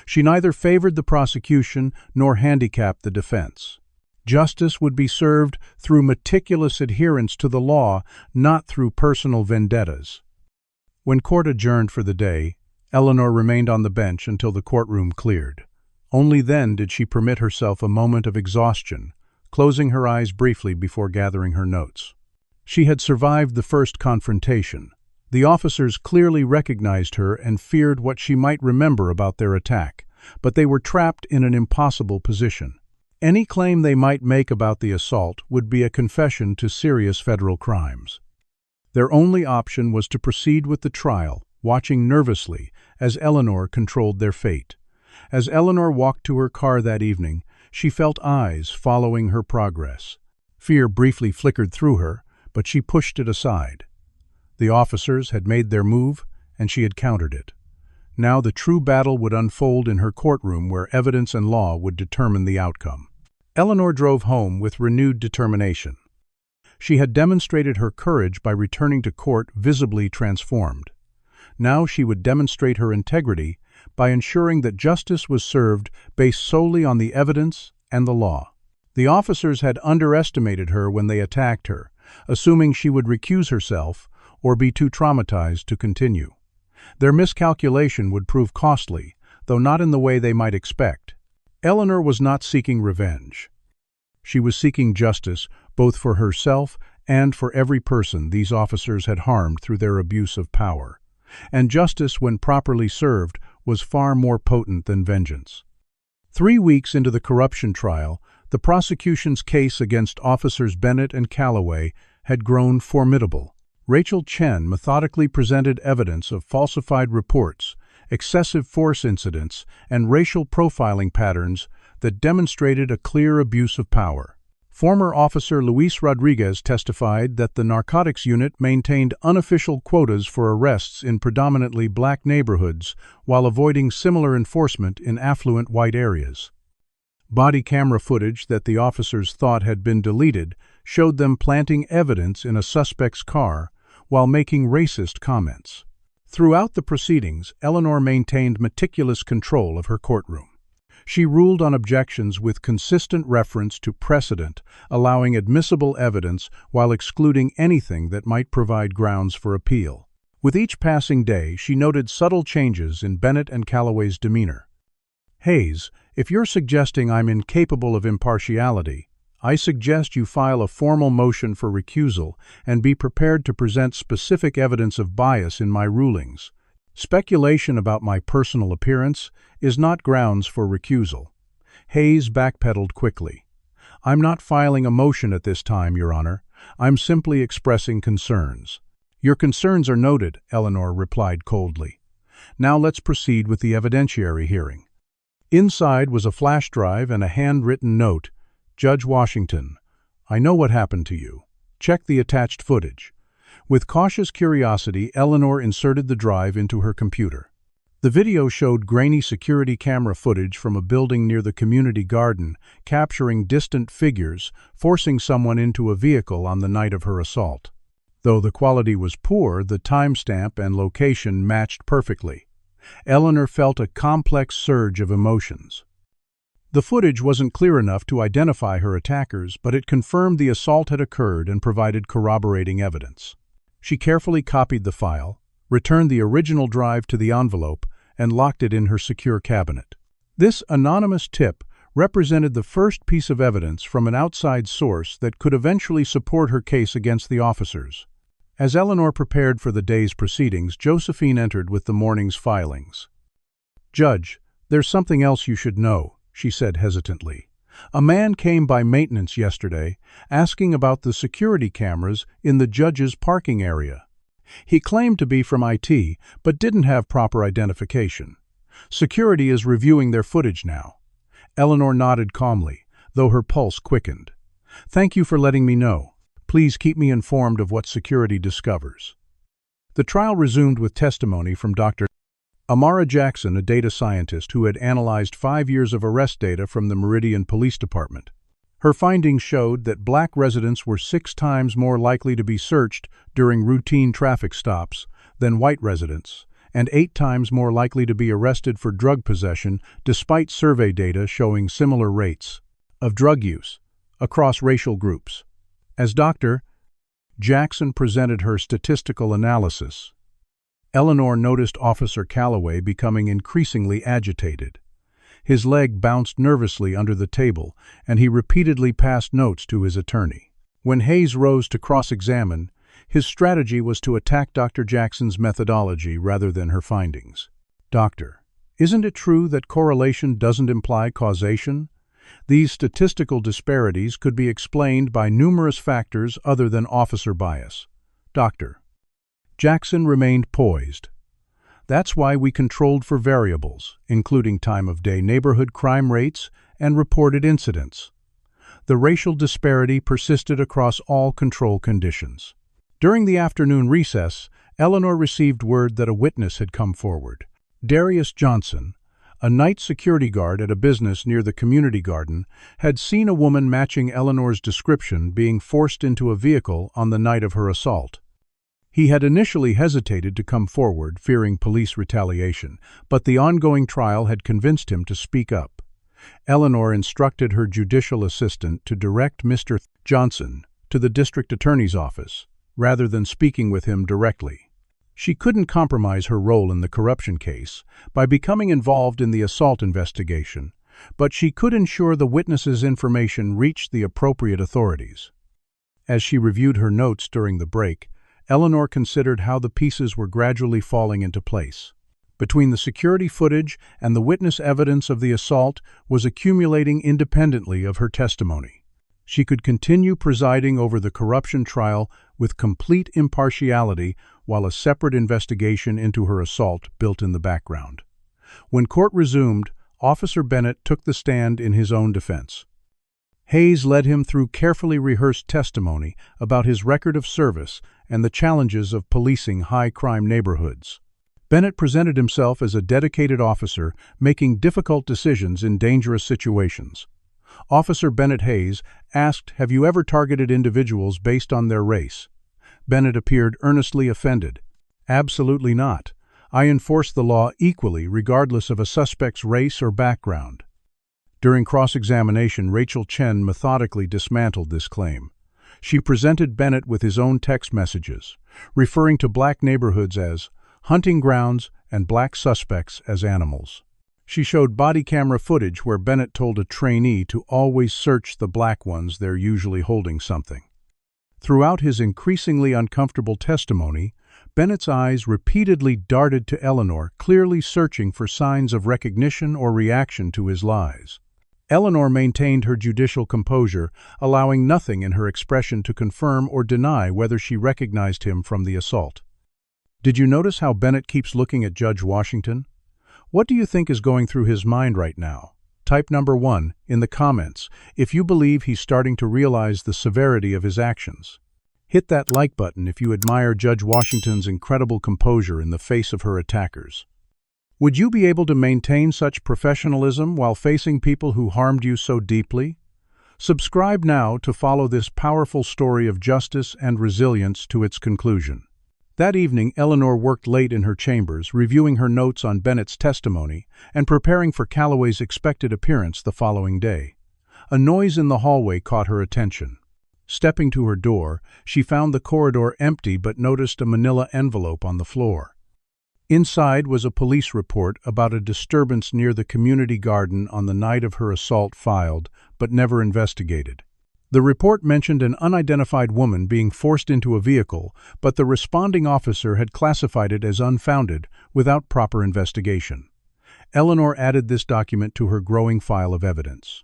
Speaker 1: She neither favored the prosecution nor handicapped the defense. Justice would be served through meticulous adherence to the law, not through personal vendettas. When court adjourned for the day, Eleanor remained on the bench until the courtroom cleared. Only then did she permit herself a moment of exhaustion, closing her eyes briefly before gathering her notes. She had survived the first confrontation. The officers clearly recognized her and feared what she might remember about their attack, but they were trapped in an impossible position. Any claim they might make about the assault would be a confession to serious federal crimes. Their only option was to proceed with the trial, watching nervously as Eleanor controlled their fate. As Eleanor walked to her car that evening, she felt eyes following her progress. Fear briefly flickered through her, but she pushed it aside. The officers had made their move, and she had countered it. Now the true battle would unfold in her courtroom, where evidence and law would determine the outcome. Eleanor drove home with renewed determination. She had demonstrated her courage by returning to court visibly transformed. Now she would demonstrate her integrity by ensuring that justice was served based solely on the evidence and the law. The officers had underestimated her when they attacked her, assuming she would recuse herself or be too traumatized to continue. Their miscalculation would prove costly, though not in the way they might expect. Eleanor was not seeking revenge. She was seeking justice both for herself and for every person these officers had harmed through their abuse of power. And justice, when properly served, was far more potent than vengeance. 3 weeks into the corruption trial, the prosecution's case against officers Bennett and Calloway had grown formidable. Rachel Chen methodically presented evidence of falsified reports excessive force incidents, and racial profiling patterns that demonstrated a clear abuse of power. Former Officer Luis Rodriguez testified that the narcotics unit maintained unofficial quotas for arrests in predominantly black neighborhoods while avoiding similar enforcement in affluent white areas. Body camera footage that the officers thought had been deleted showed them planting evidence in a suspect's car while making racist comments. Throughout the proceedings, Eleanor maintained meticulous control of her courtroom. She ruled on objections with consistent reference to precedent, allowing admissible evidence while excluding anything that might provide grounds for appeal. With each passing day, she noted subtle changes in Bennett and Calloway's demeanor. "Hayes, if you're suggesting I'm incapable of impartiality, I suggest you file a formal motion for recusal and be prepared to present specific evidence of bias in my rulings. Speculation about my personal appearance is not grounds for recusal." Hayes backpedaled quickly. "I'm not filing a motion at this time, Your Honor. I'm simply expressing concerns." "Your concerns are noted," Eleanor replied coldly. "Now let's proceed with the evidentiary hearing." Inside was a flash drive and a handwritten note. "Judge Washington, I know what happened to you. Check the attached footage." With cautious curiosity, Eleanor inserted the drive into her computer. The video showed grainy security camera footage from a building near the community garden, capturing distant figures, forcing someone into a vehicle on the night of her assault. Though the quality was poor, the timestamp and location matched perfectly. Eleanor felt a complex surge of emotions. The footage wasn't clear enough to identify her attackers, but it confirmed the assault had occurred and provided corroborating evidence. She carefully copied the file, returned the original drive to the envelope, and locked it in her secure cabinet. This anonymous tip represented the first piece of evidence from an outside source that could eventually support her case against the officers. As Eleanor prepared for the day's proceedings, Josephine entered with the morning's filings. "Judge, there's something else you should know," she said hesitantly. "A man came by maintenance yesterday asking about the security cameras in the judge's parking area. He claimed to be from IT, but didn't have proper identification. Security is reviewing their footage now." Eleanor nodded calmly, though her pulse quickened. "Thank you for letting me know. Please keep me informed of what security discovers." The trial resumed with testimony from Dr. Amara Jackson, a data scientist who had analyzed 5 years of arrest data from the Meridian Police Department. Her findings showed that black residents were 6 times more likely to be searched during routine traffic stops than white residents, and 8 times more likely to be arrested for drug possession, despite survey data showing similar rates of drug use across racial groups. As Dr. Jackson presented her statistical analysis, Eleanor noticed Officer Calloway becoming increasingly agitated. His leg bounced nervously under the table, and he repeatedly passed notes to his attorney. When Hayes rose to cross-examine, his strategy was to attack Dr. Jackson's methodology rather than her findings. "Doctor, isn't it true that correlation doesn't imply causation? These statistical disparities could be explained by numerous factors other than officer bias." "Doctor." Jackson remained poised. "That's why we controlled for variables, including time of day, neighborhood crime rates, and reported incidents. The racial disparity persisted across all control conditions." During the afternoon recess, Eleanor received word that a witness had come forward. Darius Johnson, a night security guard at a business near the community garden, had seen a woman matching Eleanor's description being forced into a vehicle on the night of her assault. He had initially hesitated to come forward, fearing police retaliation, but the ongoing trial had convinced him to speak up. Eleanor instructed her judicial assistant to direct Mr. Johnson to the district attorney's office, rather than speaking with him directly. She couldn't compromise her role in the corruption case by becoming involved in the assault investigation, but she could ensure the witness's information reached the appropriate authorities. As she reviewed her notes during the break, Eleanor considered how the pieces were gradually falling into place. Between the security footage and the witness evidence of the assault was accumulating independently of her testimony. She could continue presiding over the corruption trial with complete impartiality while a separate investigation into her assault built in the background. When court resumed, Officer Bennett took the stand in his own defense. Hayes led him through carefully rehearsed testimony about his record of service and the challenges of policing high-crime neighborhoods. Bennett presented himself as a dedicated officer, making difficult decisions in dangerous situations. Officer Bennett Hayes asked, "Have you ever targeted individuals based on their race?" Bennett appeared earnestly offended. "Absolutely not. I enforce the law equally regardless of a suspect's race or background." During cross-examination, Rachel Chen methodically dismantled this claim. She presented Bennett with his own text messages, referring to black neighborhoods as hunting grounds and black suspects as animals. She showed body camera footage where Bennett told a trainee to always search the black ones, they're usually holding something. Throughout his increasingly uncomfortable testimony, Bennett's eyes repeatedly darted to Eleanor, clearly searching for signs of recognition or reaction to his lies. Eleanor maintained her judicial composure, allowing nothing in her expression to confirm or deny whether she recognized him from the assault. "Did you notice how Bennett keeps looking at Judge Washington? What do you think is going through his mind right now?" Type number 1 in the comments if you believe he's starting to realize the severity of his actions. Hit that like button if you admire Judge Washington's incredible composure in the face of her attackers. Would you be able to maintain such professionalism while facing people who harmed you so deeply? Subscribe now to follow this powerful story of justice and resilience to its conclusion. That evening, Eleanor worked late in her chambers, reviewing her notes on Bennett's testimony and preparing for Calloway's expected appearance the following day. A noise in the hallway caught her attention. Stepping to her door, she found the corridor empty but noticed a manila envelope on the floor. Inside was a police report about a disturbance near the community garden on the night of her assault filed, but never investigated. The report mentioned an unidentified woman being forced into a vehicle, but the responding officer had classified it as unfounded without proper investigation. Eleanor added this document to her growing file of evidence.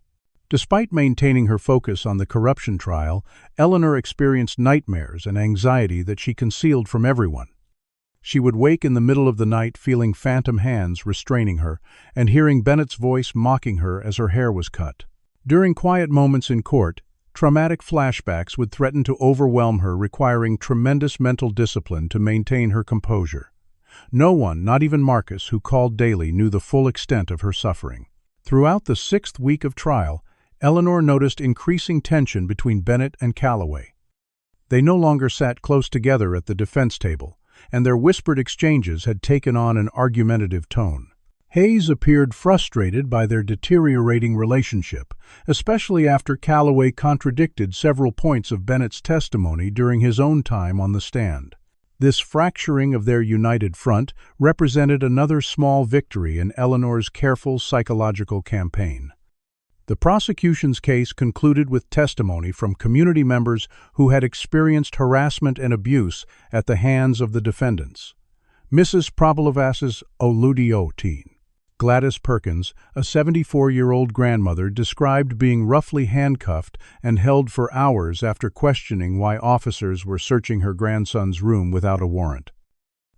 Speaker 1: Despite maintaining her focus on the corruption trial, Eleanor experienced nightmares and anxiety that she concealed from everyone. She would wake in the middle of the night feeling phantom hands restraining her and hearing Bennett's voice mocking her as her hair was cut. During quiet moments in court, traumatic flashbacks would threaten to overwhelm her, requiring tremendous mental discipline to maintain her composure. No one, not even Marcus, who called daily, knew the full extent of her suffering. Throughout the 6th week of trial, Eleanor noticed increasing tension between Bennett and Calloway. They no longer sat close together at the defense table, and their whispered exchanges had taken on an argumentative tone. Hayes appeared frustrated by their deteriorating relationship, especially after Calloway contradicted several points of Bennett's testimony during his own time on the stand. This fracturing of their united front represented another small victory in Eleanor's careful psychological campaign. The prosecution's case concluded with testimony from community members who had experienced harassment and abuse at the hands of the defendants. Mrs. Probalovas's Oludiotin. Gladys Perkins, a 74-year-old grandmother, described being roughly handcuffed and held for hours after questioning why officers were searching her grandson's room without a warrant.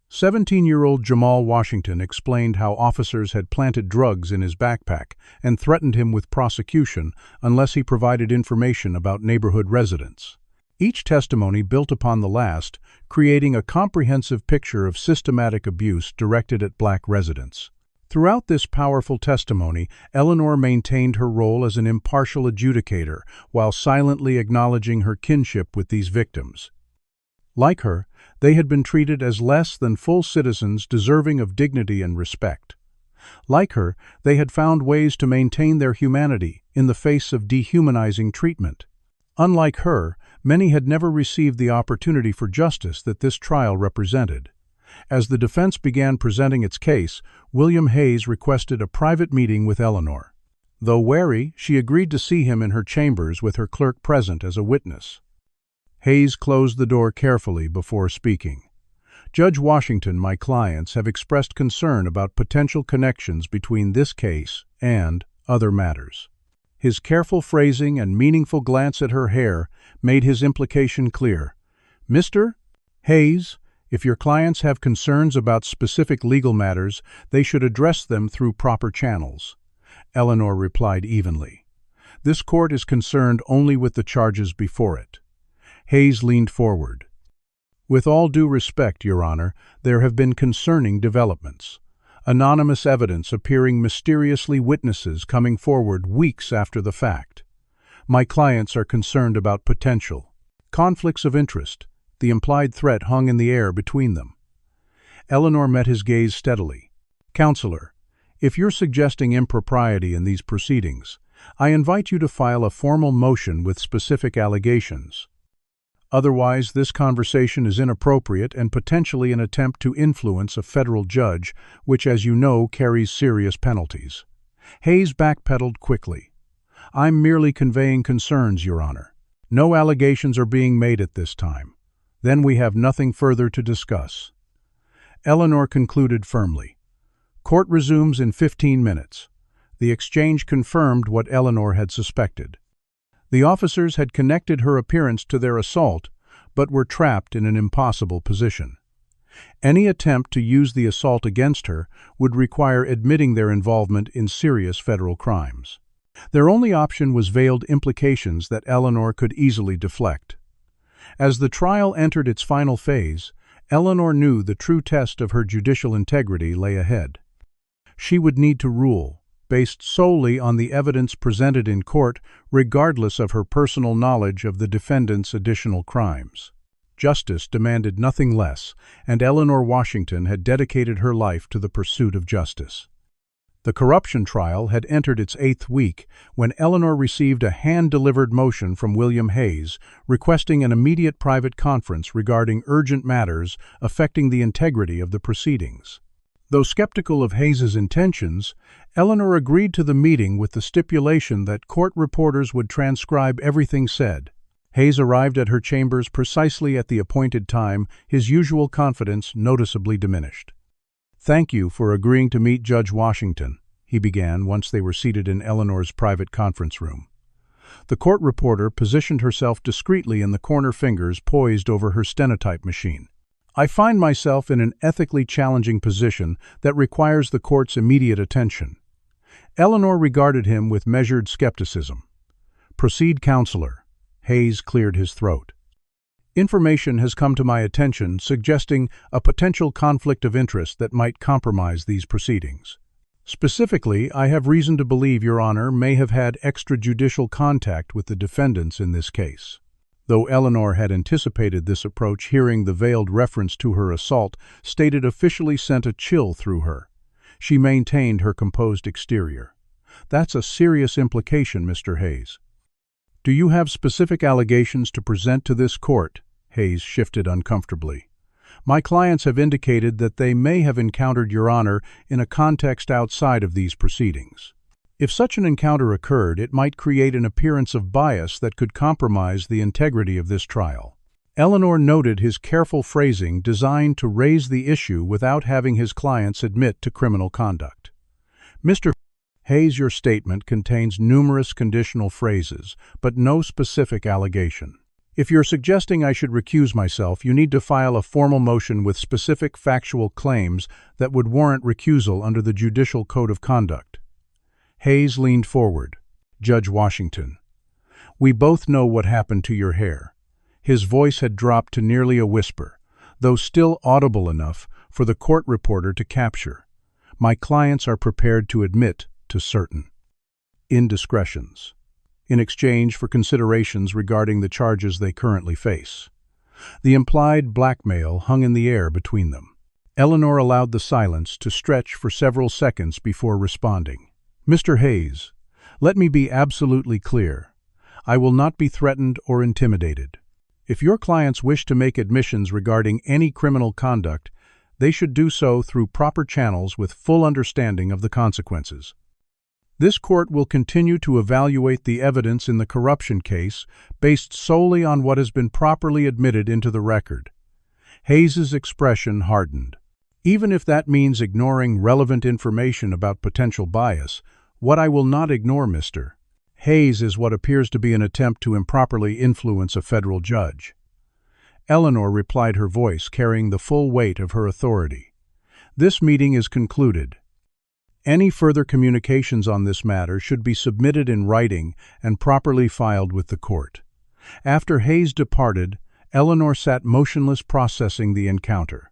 Speaker 1: 17-year-old Jamal Washington explained how officers had planted drugs in his backpack and threatened him with prosecution unless he provided information about neighborhood residents. Each testimony built upon the last, creating a comprehensive picture of systematic abuse directed at black residents. Throughout this powerful testimony, Eleanor maintained her role as an impartial adjudicator while silently acknowledging her kinship with these victims. Like her, they had been treated as less than full citizens deserving of dignity and respect. Like her, they had found ways to maintain their humanity in the face of dehumanizing treatment. Unlike her, many had never received the opportunity for justice that this trial represented. As the defense began presenting its case, William Hayes requested a private meeting with Eleanor. Though wary, she agreed to see him in her chambers with her clerk present as a witness. Hayes closed the door carefully before speaking. "Judge Washington, my clients have expressed concern about potential connections between this case and other matters." His careful phrasing and meaningful glance at her hair made his implication clear. "Mr. Hayes, If your clients have concerns about specific legal matters, they should address them through proper channels. Eleanor replied evenly. This court is concerned only with the charges before it. Hayes leaned forward. With all due respect, Your Honor, there have been concerning developments. Anonymous evidence appearing mysteriously, witnesses coming forward weeks after the fact. My clients are concerned about potential conflicts of interest. The implied threat hung in the air between them. Eleanor met his gaze steadily. Counselor, if you're suggesting impropriety in these proceedings, I invite you to file a formal motion with specific allegations. Otherwise, this conversation is inappropriate and potentially an attempt to influence a federal judge, which, as you know, carries serious penalties. Hayes backpedaled quickly. I'm merely conveying concerns, Your Honor. No allegations are being made at this time. Then we have nothing further to discuss. Eleanor concluded firmly. Court resumes in 15 minutes. The exchange confirmed what Eleanor had suspected. The officers had connected her appearance to their assault, but were trapped in an impossible position. Any attempt to use the assault against her would require admitting their involvement in serious federal crimes. Their only option was veiled implications that Eleanor could easily deflect. As the trial entered its final phase, Eleanor knew the true test of her judicial integrity lay ahead. She would need to rule, based solely on the evidence presented in court, regardless of her personal knowledge of the defendant's additional crimes. Justice demanded nothing less, and Eleanor Washington had dedicated her life to the pursuit of justice. The corruption trial had entered its 8th week when Eleanor received a hand-delivered motion from William Hayes requesting an immediate private conference regarding urgent matters affecting the integrity of the proceedings. Though skeptical of Hayes's intentions, Eleanor agreed to the meeting with the stipulation that court reporters would transcribe everything said. Hayes arrived at her chambers precisely at the appointed time, his usual confidence noticeably diminished. "Thank you for agreeing to meet Judge Washington," he began once they were seated in Eleanor's private conference room. The court reporter positioned herself discreetly in the corner, fingers poised over her stenotype machine. "I find myself in an ethically challenging position that requires the court's immediate attention." Eleanor regarded him with measured skepticism. "Proceed, counselor." Hayes cleared his throat. "Information has come to my attention suggesting a potential conflict of interest that might compromise these proceedings. Specifically, I have reason to believe Your Honor may have had extrajudicial contact with the defendants in this case." Though Eleanor had anticipated this approach, hearing the veiled reference to her assault stated officially sent a chill through her. She maintained her composed exterior. "That's a serious implication, Mr. Hayes." "Do you have specific allegations to present to this court?" Hayes shifted uncomfortably. "My clients have indicated that they may have encountered Your Honor in a context outside of these proceedings. If such an encounter occurred, it might create an appearance of bias that could compromise the integrity of this trial." Eleanor noted his careful phrasing designed to raise the issue without having his clients admit to criminal conduct. "Mr. Hayes, your statement contains numerous conditional phrases, but no specific allegation. If you're suggesting I should recuse myself, you need to file a formal motion with specific factual claims that would warrant recusal under the Judicial Code of Conduct." Hayes leaned forward. "Judge Washington, we both know what happened to your hair." His voice had dropped to nearly a whisper, though still audible enough for the court reporter to capture. "My clients are prepared to admit to certain indiscretions in exchange for considerations regarding the charges they currently face." The implied blackmail hung in the air between them. Eleanor allowed the silence to stretch for several seconds before responding. "Mr. Hayes, let me be absolutely clear. I will not be threatened or intimidated. If your clients wish to make admissions regarding any criminal conduct, they should do so through proper channels with full understanding of the consequences. This court will continue to evaluate the evidence in the corruption case based solely on what has been properly admitted into the record." Hayes's expression hardened. "Even if that means ignoring relevant information about potential bias, what I will not ignore, Mr. Hayes, is what appears to be an attempt to improperly influence a federal judge." Eleanor replied, her voice carrying the full weight of her authority. This meeting is concluded. Any further communications on this matter should be submitted in writing and properly filed with the court. After Hayes departed, Eleanor sat motionless, processing the encounter.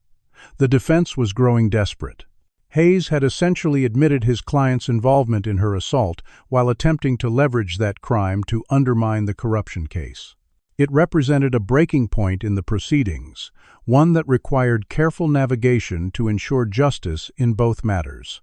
Speaker 1: The defense was growing desperate. Hayes had essentially admitted his client's involvement in her assault while attempting to leverage that crime to undermine the corruption case. It represented a breaking point in the proceedings, one that required careful navigation to ensure justice in both matters.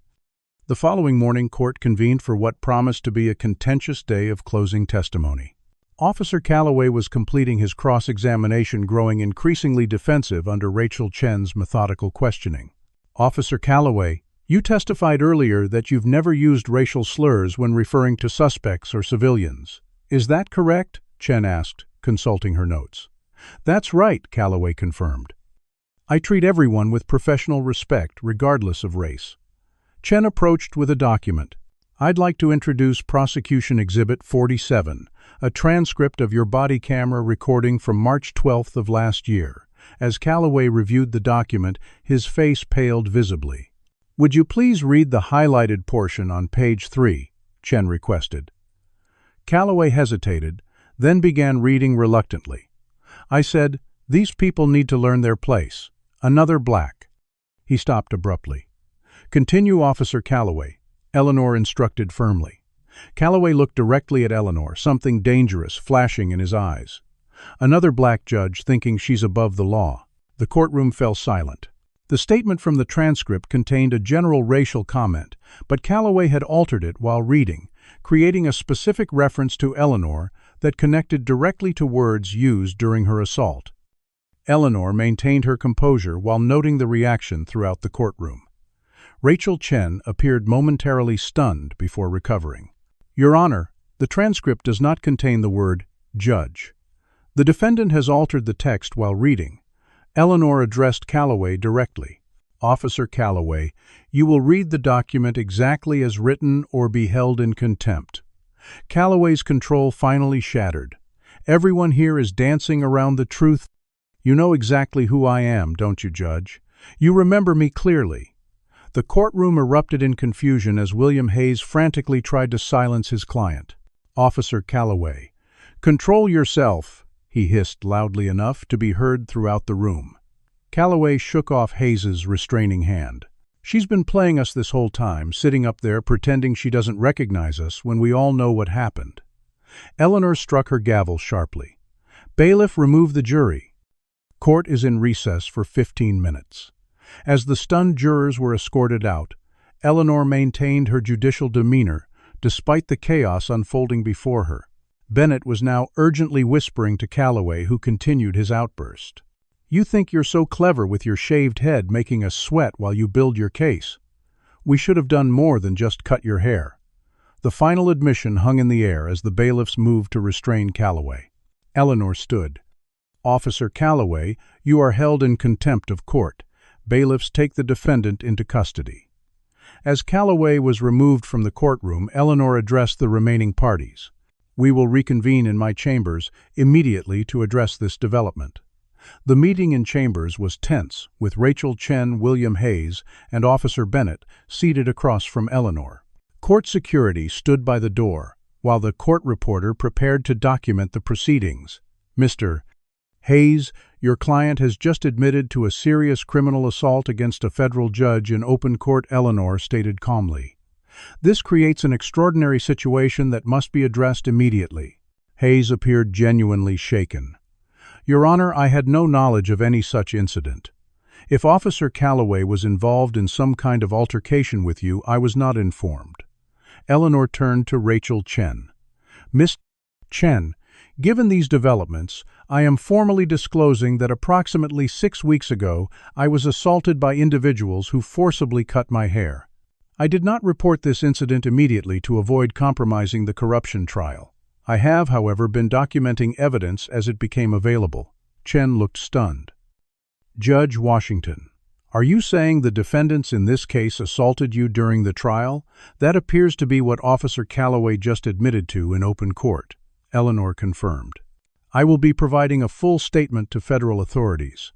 Speaker 1: The following morning, court convened for what promised to be a contentious day of closing testimony. Officer Calloway was completing his cross-examination, growing increasingly defensive under Rachel Chen's methodical questioning. Officer Calloway, you testified earlier that you've never used racial slurs when referring to suspects or civilians. Is that correct? Chen asked, consulting her notes. That's right, Calloway confirmed. I treat everyone with professional respect, regardless of race. Chen approached with a document. I'd like to introduce Prosecution Exhibit 47, a transcript of your body camera recording from March 12th of last year. As Calloway reviewed the document, his face paled visibly. Would you please read the highlighted portion on page 3? Chen requested. Calloway hesitated, then began reading reluctantly. I said, these people need to learn their place. Another black. He stopped abruptly. Continue, Officer Calloway, Eleanor instructed firmly. Calloway looked directly at Eleanor, something dangerous flashing in his eyes. Another black judge thinking she's above the law. The courtroom fell silent. The statement from the transcript contained a general racial comment, but Calloway had altered it while reading, creating a specific reference to Eleanor that connected directly to words used during her assault. Eleanor maintained her composure while noting the reaction throughout the courtroom. Rachel Chen appeared momentarily stunned before recovering. Your Honor, the transcript does not contain the word judge. The defendant has altered the text while reading. Eleanor addressed Calloway directly. Officer Calloway, you will read the document exactly as written or be held in contempt. Calloway's control finally shattered. Everyone here is dancing around the truth. You know exactly who I am, don't you, Judge? You remember me clearly. The courtroom erupted in confusion as William Hayes frantically tried to silence his client. Officer Calloway, control yourself, he hissed loudly enough to be heard throughout the room. Calloway shook off Hayes's restraining hand. She's been playing us this whole time, sitting up there pretending she doesn't recognize us when we all know what happened. Eleanor struck her gavel sharply. Bailiff, remove the jury. Court is in recess for 15 minutes. As the stunned jurors were escorted out, Eleanor maintained her judicial demeanor despite the chaos unfolding before her. Bennett was now urgently whispering to Calloway, who continued his outburst. You think you're so clever with your shaved head making us sweat while you build your case. We should have done more than just cut your hair. The final admission hung in the air as the bailiffs moved to restrain Calloway. Eleanor stood. Officer Calloway, you are held in contempt of court. Bailiffs, take the defendant into custody. As Calloway was removed from the courtroom, Eleanor addressed the remaining parties. We will reconvene in my chambers immediately to address this development. The meeting in chambers was tense, with Rachel Chen, William Hayes, and Officer Bennett seated across from Eleanor. Court security stood by the door, while the court reporter prepared to document the proceedings. Mr. Hayes, your client has just admitted to a serious criminal assault against a federal judge in open court, Eleanor stated calmly. This creates an extraordinary situation that must be addressed immediately. Hayes appeared genuinely shaken. Your Honor, I had no knowledge of any such incident. If Officer Calloway was involved in some kind of altercation with you, I was not informed. Eleanor turned to Rachel Chen. Miss Chen, given these developments, I am formally disclosing that approximately 6 weeks ago, I was assaulted by individuals who forcibly cut my hair. I did not report this incident immediately to avoid compromising the corruption trial. I have, however, been documenting evidence as it became available. Chen looked stunned. Judge Washington, are you saying the defendants in this case assaulted you during the trial? That appears to be what Officer Calloway just admitted to in open court. Eleanor confirmed. I will be providing a full statement to federal authorities.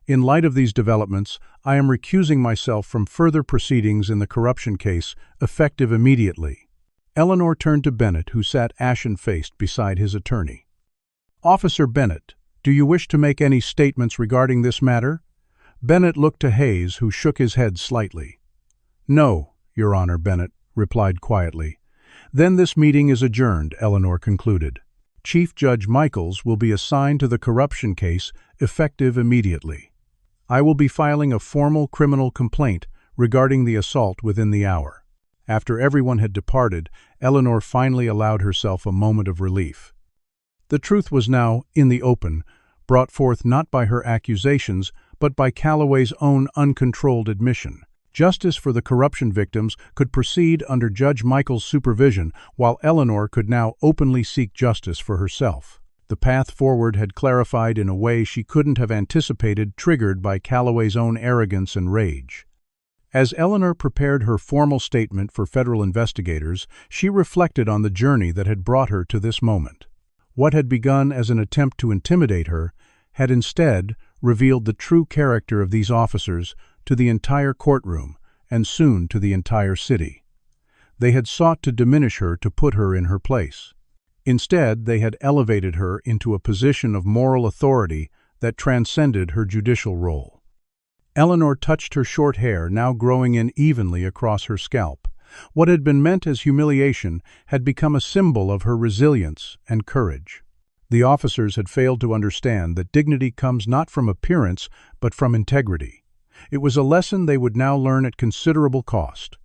Speaker 1: In light of these developments, I am recusing myself from further proceedings in the corruption case, effective immediately." Eleanor turned to Bennett, who sat ashen-faced beside his attorney. "Officer Bennett, do you wish to make any statements regarding this matter?" Bennett looked to Hayes, who shook his head slightly. "No, Your Honor," Bennett replied quietly. "Then this meeting is adjourned," Eleanor concluded. "Chief Judge Michaels will be assigned to the corruption case, effective immediately. I will be filing a formal criminal complaint regarding the assault within the hour." After everyone had departed, Eleanor finally allowed herself a moment of relief. The truth was now, in the open, brought forth not by her accusations, but by Calloway's own uncontrolled admission. Justice for the corruption victims could proceed under Judge Michaels' supervision, while Eleanor could now openly seek justice for herself. The path forward had clarified in a way she couldn't have anticipated, triggered by Calloway's own arrogance and rage. As Eleanor prepared her formal statement for federal investigators, she reflected on the journey that had brought her to this moment. What had begun as an attempt to intimidate her had instead revealed the true character of these officers to the entire courtroom and soon to the entire city. They had sought to diminish her to put her in her place. Instead, they had elevated her into a position of moral authority that transcended her judicial role. Eleanor touched her short hair, now growing in evenly across her scalp. What had been meant as humiliation had become a symbol of her resilience and courage. The officers had failed to understand that dignity comes not from appearance, but from integrity. It was a lesson they would now learn at considerable cost.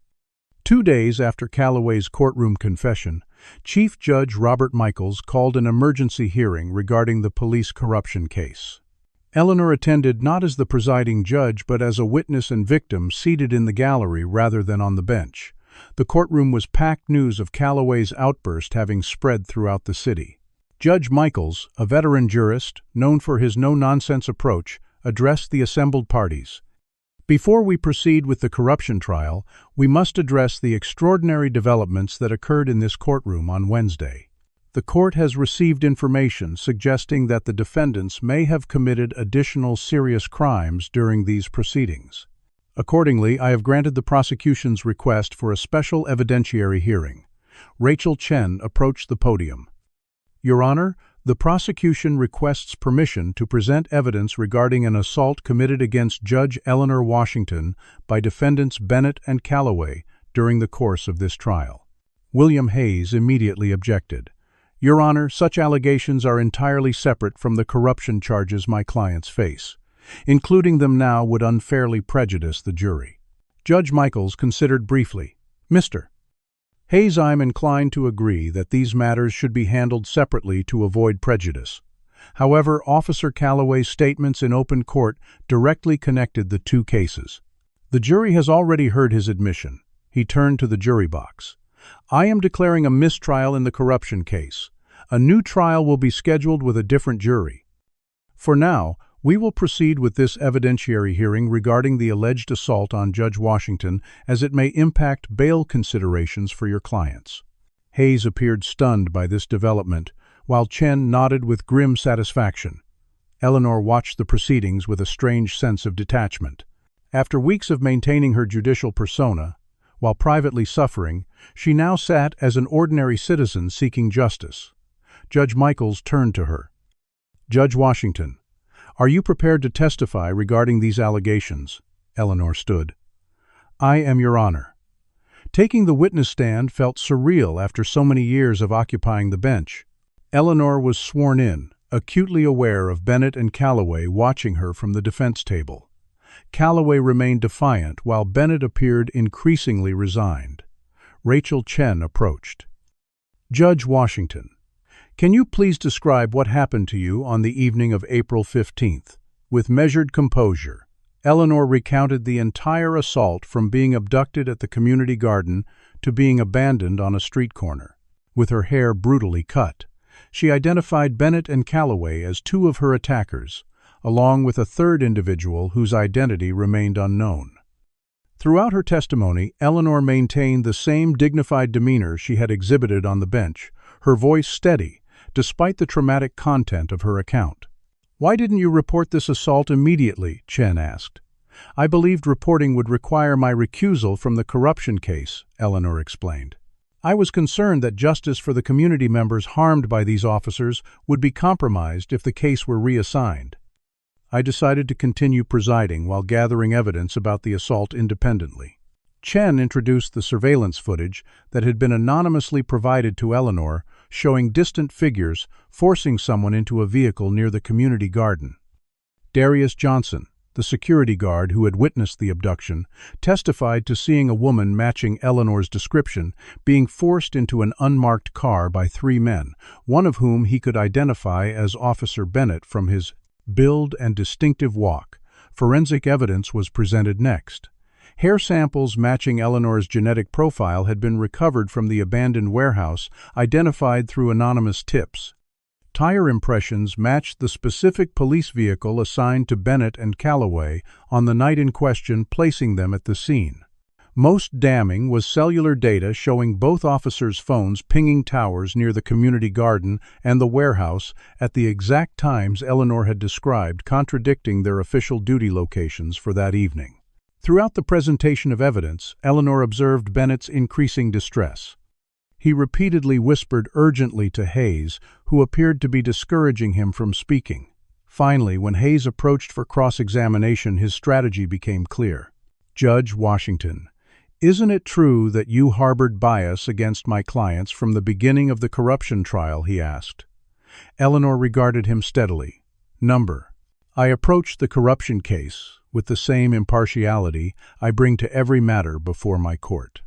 Speaker 1: 2 days after Calloway's courtroom confession, Chief Judge Robert Michaels called an emergency hearing regarding the police corruption case. Eleanor attended not as the presiding judge, but as a witness and victim seated in the gallery rather than on the bench. The courtroom was packed, news of Calloway's outburst having spread throughout the city. Judge Michaels, a veteran jurist known for his no-nonsense approach, addressed the assembled parties. "Before we proceed with the corruption trial, we must address the extraordinary developments that occurred in this courtroom on Wednesday. The court has received information suggesting that the defendants may have committed additional serious crimes during these proceedings. Accordingly, I have granted the prosecution's request for a special evidentiary hearing." Rachel Chen approached the podium. "Your Honor, the prosecution requests permission to present evidence regarding an assault committed against Judge Eleanor Washington by defendants Bennett and Calloway during the course of this trial." William Hayes immediately objected. "Your Honor, such allegations are entirely separate from the corruption charges my clients face. Including them now would unfairly prejudice the jury." Judge Michaels considered briefly. "Mr. Hayes, I'm inclined to agree that these matters should be handled separately to avoid prejudice. However, Officer Calloway's statements in open court directly connected the two cases. The jury has already heard his admission." He turned to the jury box. "I am declaring a mistrial in the corruption case. A new trial will be scheduled with a different jury. For now, we will proceed with this evidentiary hearing regarding the alleged assault on Judge Washington, as it may impact bail considerations for your clients." Hayes appeared stunned by this development, while Chen nodded with grim satisfaction. Eleanor watched the proceedings with a strange sense of detachment. After weeks of maintaining her judicial persona, while privately suffering, she now sat as an ordinary citizen seeking justice. Judge Michaels turned to her. "Judge Washington, are you prepared to testify regarding these allegations?" Eleanor stood. "I am, Your Honor." Taking the witness stand felt surreal after so many years of occupying the bench. Eleanor was sworn in, acutely aware of Bennett and Calloway watching her from the defense table. Calloway remained defiant, while Bennett appeared increasingly resigned. Rachel Chen approached. "Judge Washington, can you please describe what happened to you on the evening of April 15th? With measured composure, Eleanor recounted the entire assault, from being abducted at the community garden to being abandoned on a street corner. With her hair brutally cut, she identified Bennett and Calloway as two of her attackers, along with a third individual whose identity remained unknown. Throughout her testimony, Eleanor maintained the same dignified demeanor she had exhibited on the bench, her voice steady, despite the traumatic content of her account. "Why didn't you report this assault immediately?" Chen asked. "I believed reporting would require my recusal from the corruption case," Eleanor explained. "I was concerned that justice for the community members harmed by these officers would be compromised if the case were reassigned. I decided to continue presiding while gathering evidence about the assault independently." Chen introduced the surveillance footage that had been anonymously provided to Eleanor, showing distant figures forcing someone into a vehicle near the community garden. Darius Johnson, the security guard who had witnessed the abduction, testified to seeing a woman matching Eleanor's description being forced into an unmarked car by 3 men, one of whom he could identify as Officer Bennett from his build and distinctive walk. Forensic evidence was presented next. Hair samples matching Eleanor's genetic profile had been recovered from the abandoned warehouse, identified through anonymous tips. Tire impressions matched the specific police vehicle assigned to Bennett and Calloway on the night in question, placing them at the scene. Most damning was cellular data showing both officers' phones pinging towers near the community garden and the warehouse at the exact times Eleanor had described, contradicting their official duty locations for that evening. Throughout the presentation of evidence, Eleanor observed Bennett's increasing distress. He repeatedly whispered urgently to Hayes, who appeared to be discouraging him from speaking. Finally, when Hayes approached for cross-examination, his strategy became clear. "Judge Washington, isn't it true that you harbored bias against my clients from the beginning of the corruption trial?" he asked. Eleanor regarded him steadily. "I approached the corruption case with the same impartiality I bring to every matter before my court.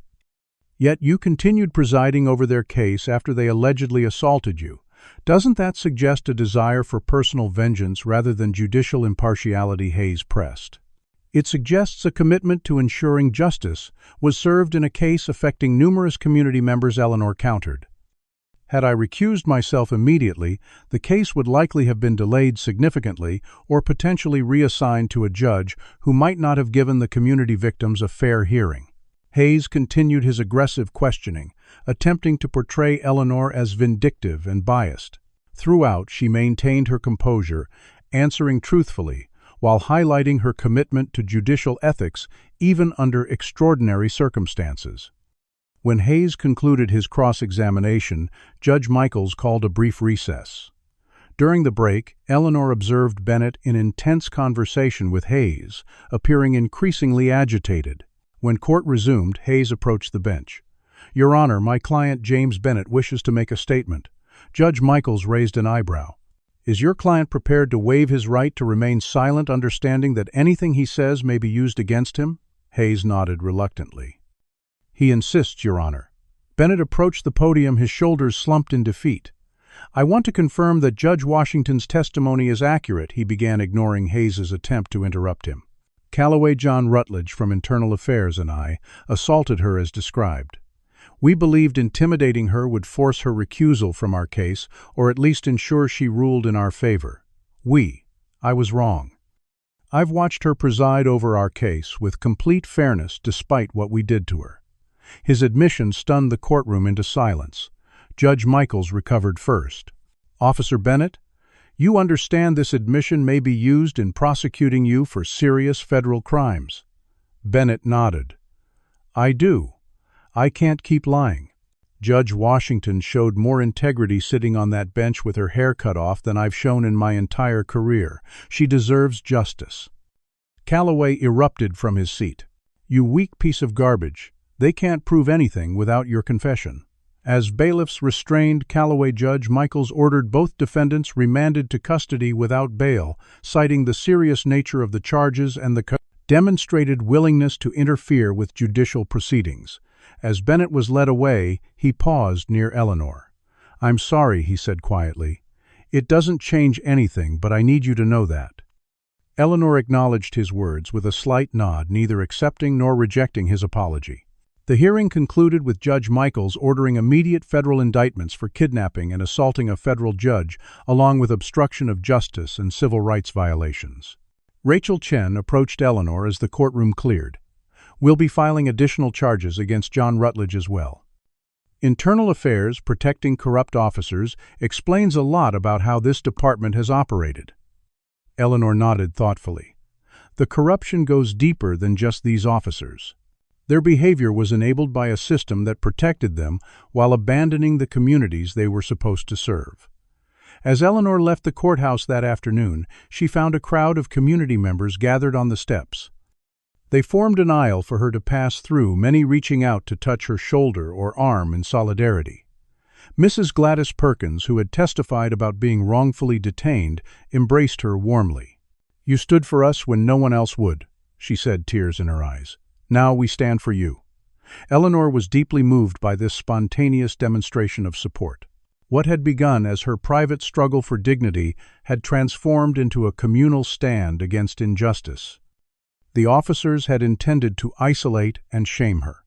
Speaker 1: Yet you continued presiding over their case after they allegedly assaulted you. Doesn't that suggest a desire for personal vengeance rather than judicial impartiality?" Hayes pressed. "It suggests a commitment to ensuring justice was served in a case affecting numerous community members," Eleanor countered. "Had I recused myself immediately, the case would likely have been delayed significantly or potentially reassigned to a judge who might not have given the community victims a fair hearing." Hayes continued his aggressive questioning, attempting to portray Eleanor as vindictive and biased. Throughout, she maintained her composure, answering truthfully, while highlighting her commitment to judicial ethics even under extraordinary circumstances. When Hayes concluded his cross-examination, Judge Michaels called a brief recess. During the break, Eleanor observed Bennett in intense conversation with Hayes, appearing increasingly agitated. When court resumed, Hayes approached the bench. "Your Honor, my client James Bennett wishes to make a statement." Judge Michaels raised an eyebrow. "Is your client prepared to waive his right to remain silent, understanding that anything he says may be used against him?" Hayes nodded reluctantly. "He insists, Your Honor." Bennett approached the podium, his shoulders slumped in defeat. "I want to confirm that Judge Washington's testimony is accurate," he began, ignoring Hayes's attempt to interrupt him. "Calloway John Rutledge from Internal Affairs and I assaulted her as described. We believed intimidating her would force her recusal from our case, or at least ensure she ruled in our favor. I was wrong. I've watched her preside over our case with complete fairness despite what we did to her." His admission stunned the courtroom into silence. Judge Michaels recovered first. "Officer Bennett, you understand this admission may be used in prosecuting you for serious federal crimes." Bennett nodded. "I do. I can't keep lying." Judge Washington showed more integrity sitting on that bench with her hair cut off than I've shown in my entire career. She deserves justice. Calloway erupted from his seat. "You weak piece of garbage. They can't prove anything without your confession." As bailiffs restrained Calloway, Judge Michaels ordered both defendants remanded to custody without bail, citing the serious nature of the charges and the demonstrated willingness to interfere with judicial proceedings. As Bennett was led away, he paused near Eleanor. "I'm sorry," he said quietly. "It doesn't change anything, but I need you to know that." Eleanor acknowledged his words with a slight nod, neither accepting nor rejecting his apology. The hearing concluded with Judge Michaels ordering immediate federal indictments for kidnapping and assaulting a federal judge, along with obstruction of justice and civil rights violations. Rachel Chen approached Eleanor as the courtroom cleared. "We'll be filing additional charges against John Rutledge as well." Internal Affairs Protecting Corrupt Officers explains a lot about how this department has operated. Eleanor nodded thoughtfully. The corruption goes deeper than just these officers. Their behavior was enabled by a system that protected them while abandoning the communities they were supposed to serve. As Eleanor left the courthouse that afternoon, she found a crowd of community members gathered on the steps. They formed an aisle for her to pass through, many reaching out to touch her shoulder or arm in solidarity. Mrs. Gladys Perkins, who had testified about being wrongfully detained, embraced her warmly. "You stood for us when no one else would," she said, tears in her eyes. "Now we stand for you." Eleanor was deeply moved by this spontaneous demonstration of support. What had begun as her private struggle for dignity had transformed into a communal stand against injustice. The officers had intended to isolate and shame her.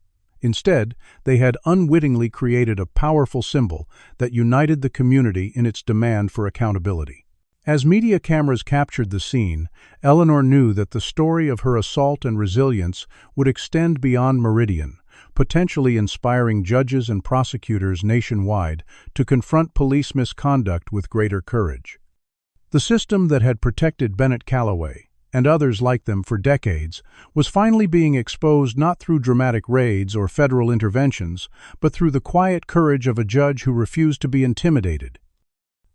Speaker 1: Instead, they had unwittingly created a powerful symbol that united the community in its demand for accountability. As media cameras captured the scene, Eleanor knew that the story of her assault and resilience would extend beyond Meridian, potentially inspiring judges and prosecutors nationwide to confront police misconduct with greater courage. The system that had protected Bennett Calloway, and others like them for decades, was finally being exposed not through dramatic raids or federal interventions, but through the quiet courage of a judge who refused to be intimidated.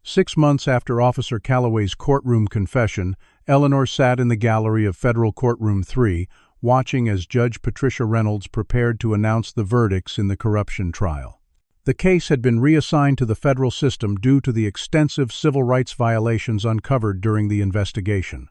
Speaker 1: 6 months after Officer Calloway's courtroom confession, Eleanor sat in the gallery of Federal Courtroom 3, watching as Judge Patricia Reynolds prepared to announce the verdicts in the corruption trial. The case had been reassigned to the federal system due to the extensive civil rights violations uncovered during the investigation.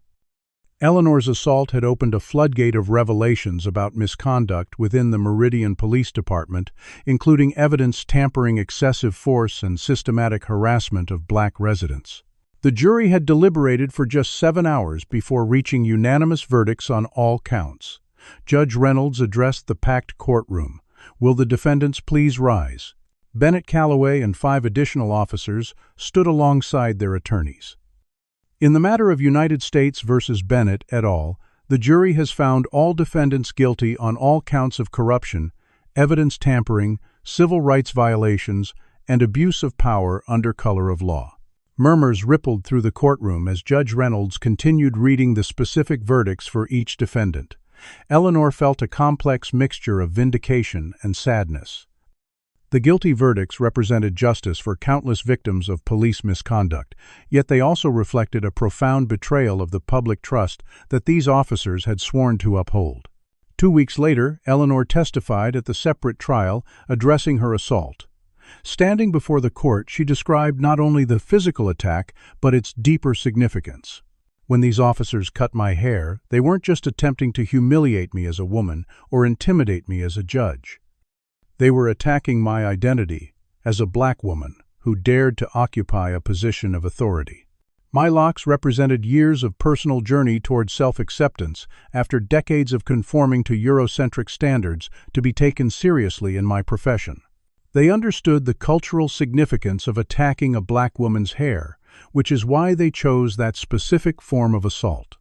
Speaker 1: Eleanor's assault had opened a floodgate of revelations about misconduct within the Meridian Police Department, including evidence tampering, excessive force, and systematic harassment of black residents. The jury had deliberated for just 7 hours before reaching unanimous verdicts on all counts. Judge Reynolds addressed the packed courtroom. "Will the defendants please rise?" Bennett Calloway and 5 additional officers stood alongside their attorneys. In the matter of United States versus Bennett et al., the jury has found all defendants guilty on all counts of corruption, evidence tampering, civil rights violations, and abuse of power under color of law. Murmurs rippled through the courtroom as Judge Reynolds continued reading the specific verdicts for each defendant. Eleanor felt a complex mixture of vindication and sadness. The guilty verdicts represented justice for countless victims of police misconduct, yet they also reflected a profound betrayal of the public trust that these officers had sworn to uphold. 2 weeks later, Eleanor testified at the separate trial, addressing her assault. Standing before the court, she described not only the physical attack, but its deeper significance. "When these officers cut my hair, they weren't just attempting to humiliate me as a woman or intimidate me as a judge. They were attacking my identity as a black woman who dared to occupy a position of authority. My locks represented years of personal journey toward self-acceptance after decades of conforming to Eurocentric standards to be taken seriously in my profession. They understood the cultural significance of attacking a black woman's hair, which is why they chose that specific form of assault."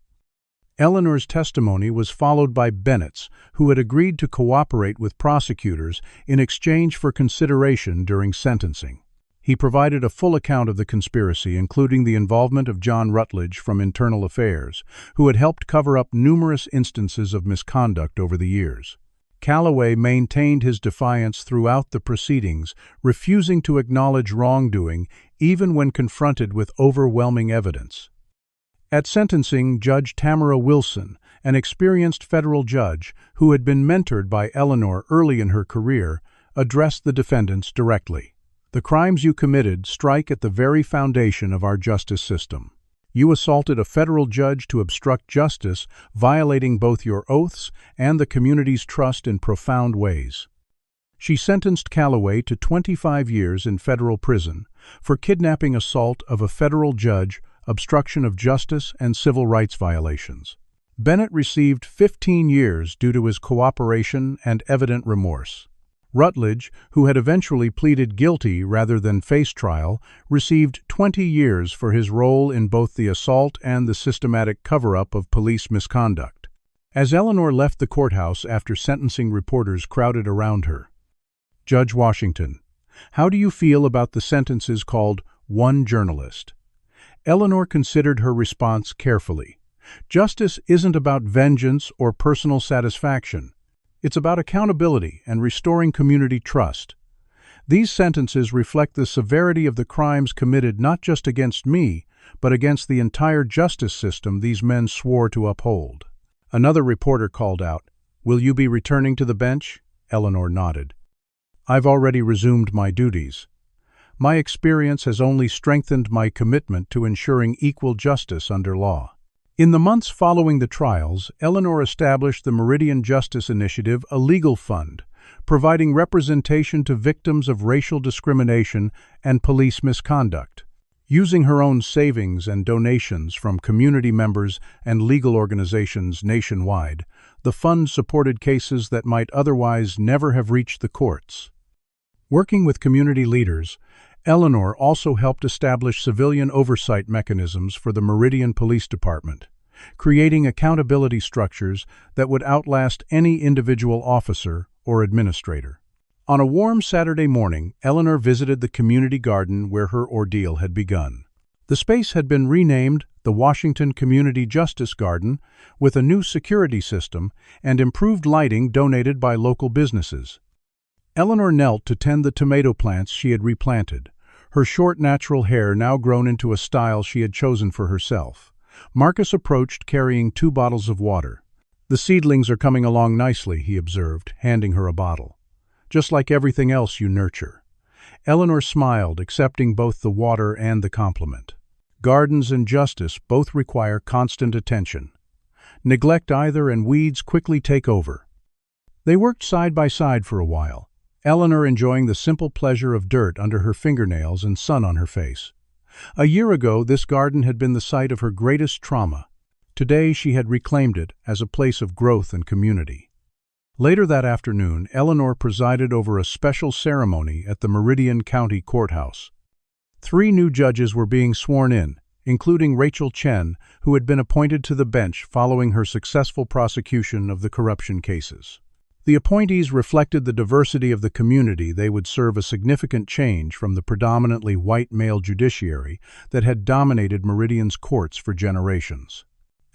Speaker 1: Eleanor's testimony was followed by Bennett's, who had agreed to cooperate with prosecutors in exchange for consideration during sentencing. He provided a full account of the conspiracy, including the involvement of John Rutledge from Internal Affairs, who had helped cover up numerous instances of misconduct over the years. Calloway maintained his defiance throughout the proceedings, refusing to acknowledge wrongdoing even when confronted with overwhelming evidence. At sentencing, Judge Tamara Wilson, an experienced federal judge who had been mentored by Eleanor early in her career, addressed the defendants directly. "The crimes you committed strike at the very foundation of our justice system. You assaulted a federal judge to obstruct justice, violating both your oaths and the community's trust in profound ways." She sentenced Calloway to 25 years in federal prison for kidnapping, assault of a federal judge, obstruction of justice, and civil rights violations. Bennett received 15 years due to his cooperation and evident remorse. Rutledge, who had eventually pleaded guilty rather than face trial, received 20 years for his role in both the assault and the systematic cover-up of police misconduct. As Eleanor left the courthouse after sentencing, reporters crowded around her. "Judge Washington, How do you feel about the sentences called "one journalist"? Eleanor considered her response carefully. Justice isn't about vengeance or personal satisfaction. It's about accountability and restoring community trust. These sentences reflect the severity of the crimes committed not just against me, but against the entire justice system these men swore to uphold. Another reporter called out, "Will you be returning to the bench?" Eleanor nodded. "I've already resumed my duties. My experience has only strengthened my commitment to ensuring equal justice under law." In the months following the trials, Eleanor established the Meridian Justice Initiative, a legal fund, providing representation to victims of racial discrimination and police misconduct. Using her own savings and donations from community members and legal organizations nationwide, the fund supported cases that might otherwise never have reached the courts. Working with community leaders, Eleanor also helped establish civilian oversight mechanisms for the Meridian Police Department, creating accountability structures that would outlast any individual officer or administrator. On a warm Saturday morning, Eleanor visited the community garden where her ordeal had begun. The space had been renamed the Washington Community Justice Garden, with a new security system and improved lighting donated by local businesses. Eleanor knelt to tend the tomato plants she had replanted, her short natural hair now grown into a style she had chosen for herself. Marcus approached carrying 2 bottles of water. "The seedlings are coming along nicely," he observed, handing her a bottle. "Just like everything else you nurture." Eleanor smiled, accepting both the water and the compliment. Gardens and justice both require constant attention. Neglect either and weeds quickly take over. They worked side by side for a while, Eleanor enjoying the simple pleasure of dirt under her fingernails and sun on her face. A year ago, this garden had been the site of her greatest trauma. Today, she had reclaimed it as a place of growth and community. Later that afternoon, Eleanor presided over a special ceremony at the Meridian County Courthouse. 3 new judges were being sworn in, including Rachel Chen, who had been appointed to the bench following her successful prosecution of the corruption cases. The appointees reflected the diversity of the community. They would serve a significant change from the predominantly white male judiciary that had dominated Meridian's courts for generations.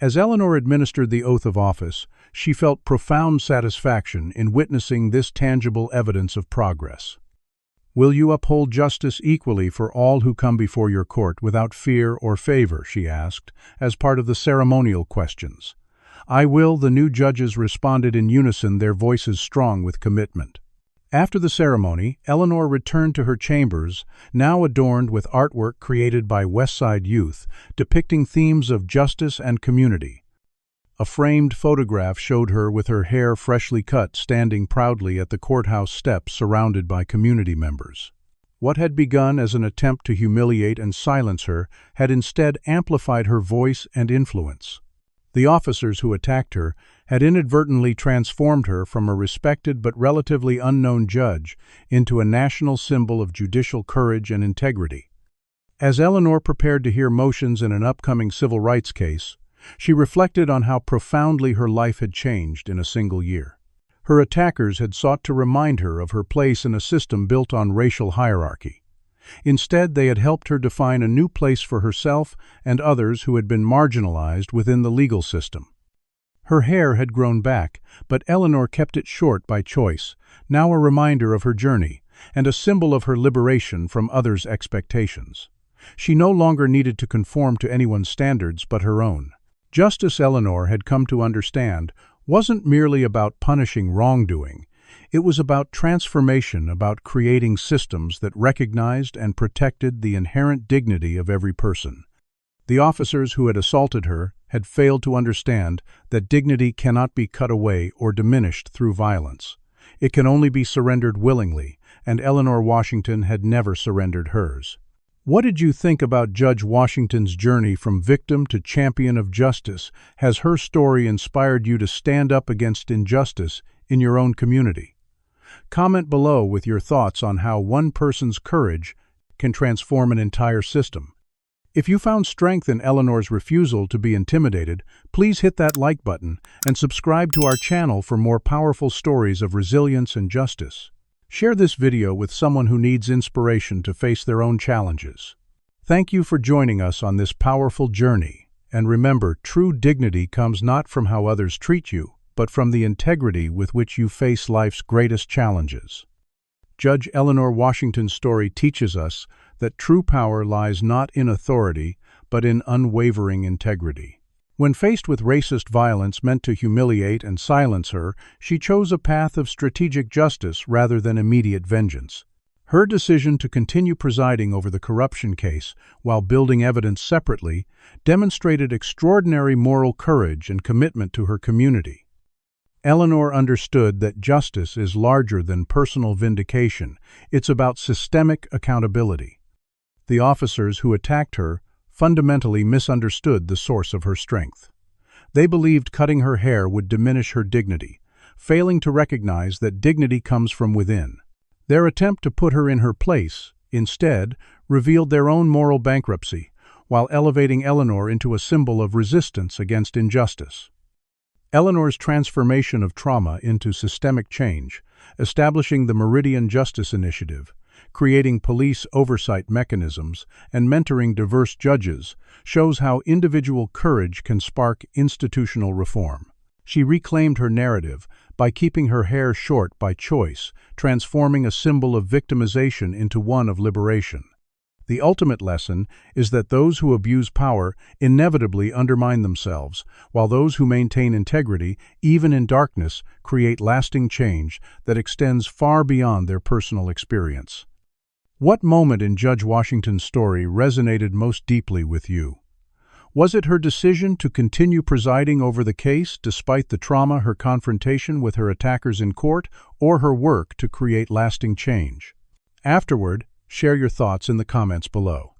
Speaker 1: As Eleanor administered the oath of office, she felt profound satisfaction in witnessing this tangible evidence of progress. "Will you uphold justice equally for all who come before your court without fear or favor?" she asked, as part of the ceremonial questions. "I will," the new judges responded in unison, their voices strong with commitment. After the ceremony, Eleanor returned to her chambers, now adorned with artwork created by Westside youth, depicting themes of justice and community. A framed photograph showed her with her hair freshly cut, standing proudly at the courthouse steps surrounded by community members. What had begun as an attempt to humiliate and silence her had instead amplified her voice and influence. The officers who attacked her had inadvertently transformed her from a respected but relatively unknown judge into a national symbol of judicial courage and integrity. As Eleanor prepared to hear motions in an upcoming civil rights case, she reflected on how profoundly her life had changed in a single year. Her attackers had sought to remind her of her place in a system built on racial hierarchy. Instead, they had helped her define a new place for herself and others who had been marginalized within the legal system. Her hair had grown back, but Eleanor kept it short by choice, now a reminder of her journey and a symbol of her liberation from others' expectations. She no longer needed to conform to anyone's standards but her own. Justice, Eleanor had come to understand, wasn't merely about punishing wrongdoing. It was about transformation, about creating systems that recognized and protected the inherent dignity of every person. The officers who had assaulted her had failed to understand that dignity cannot be cut away or diminished through violence. It can only be surrendered willingly, and Eleanor Washington had never surrendered hers. What did you think about Judge Washington's journey from victim to champion of justice? Has her story inspired you to stand up against injustice in your own community? Comment below with your thoughts on how one person's courage can transform an entire system. If you found strength in Eleanor's refusal to be intimidated, please hit that like button and subscribe to our channel for more powerful stories of resilience and justice. Share this video with someone who needs inspiration to face their own challenges. Thank you for joining us on this powerful journey. And remember, true dignity comes not from how others treat you, but from the integrity with which you face life's greatest challenges. Judge Eleanor Washington's story teaches us that true power lies not in authority, but in unwavering integrity. When faced with racist violence meant to humiliate and silence her, she chose a path of strategic justice rather than immediate vengeance. Her decision to continue presiding over the corruption case while building evidence separately demonstrated extraordinary moral courage and commitment to her community. Eleanor understood that justice is larger than personal vindication. It's about systemic accountability. The officers who attacked her fundamentally misunderstood the source of her strength. They believed cutting her hair would diminish her dignity, failing to recognize that dignity comes from within. Their attempt to put her in her place, instead, revealed their own moral bankruptcy, while elevating Eleanor into a symbol of resistance against injustice. Eleanor's transformation of trauma into systemic change, establishing the Meridian Justice Initiative, creating police oversight mechanisms, and mentoring diverse judges, shows how individual courage can spark institutional reform. She reclaimed her narrative by keeping her hair short by choice, transforming a symbol of victimization into one of liberation. The ultimate lesson is that those who abuse power inevitably undermine themselves, while those who maintain integrity, even in darkness, create lasting change that extends far beyond their personal experience. What moment in Judge Washington's story resonated most deeply with you? Was it her decision to continue presiding over the case despite the trauma her confrontation with her attackers in court, or her work to create lasting change? Afterward, share your thoughts in the comments below.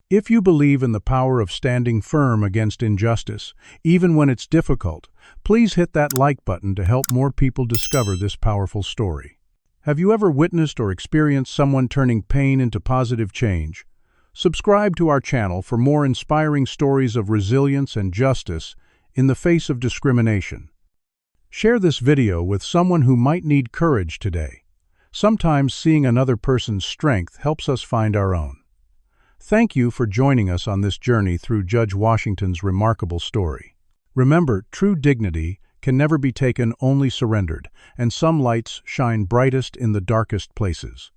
Speaker 1: If you believe in the power of standing firm against injustice, even when it's difficult, please hit that like button to help more people discover this powerful story. Have you ever witnessed or experienced someone turning pain into positive change? Subscribe to our channel for more inspiring stories of resilience and justice in the face of discrimination. Share this video with someone who might need courage today. Sometimes seeing another person's strength helps us find our own. Thank you for joining us on this journey through Judge Washington's remarkable story. Remember, true dignity can never be taken, only surrendered, and some lights shine brightest in the darkest places.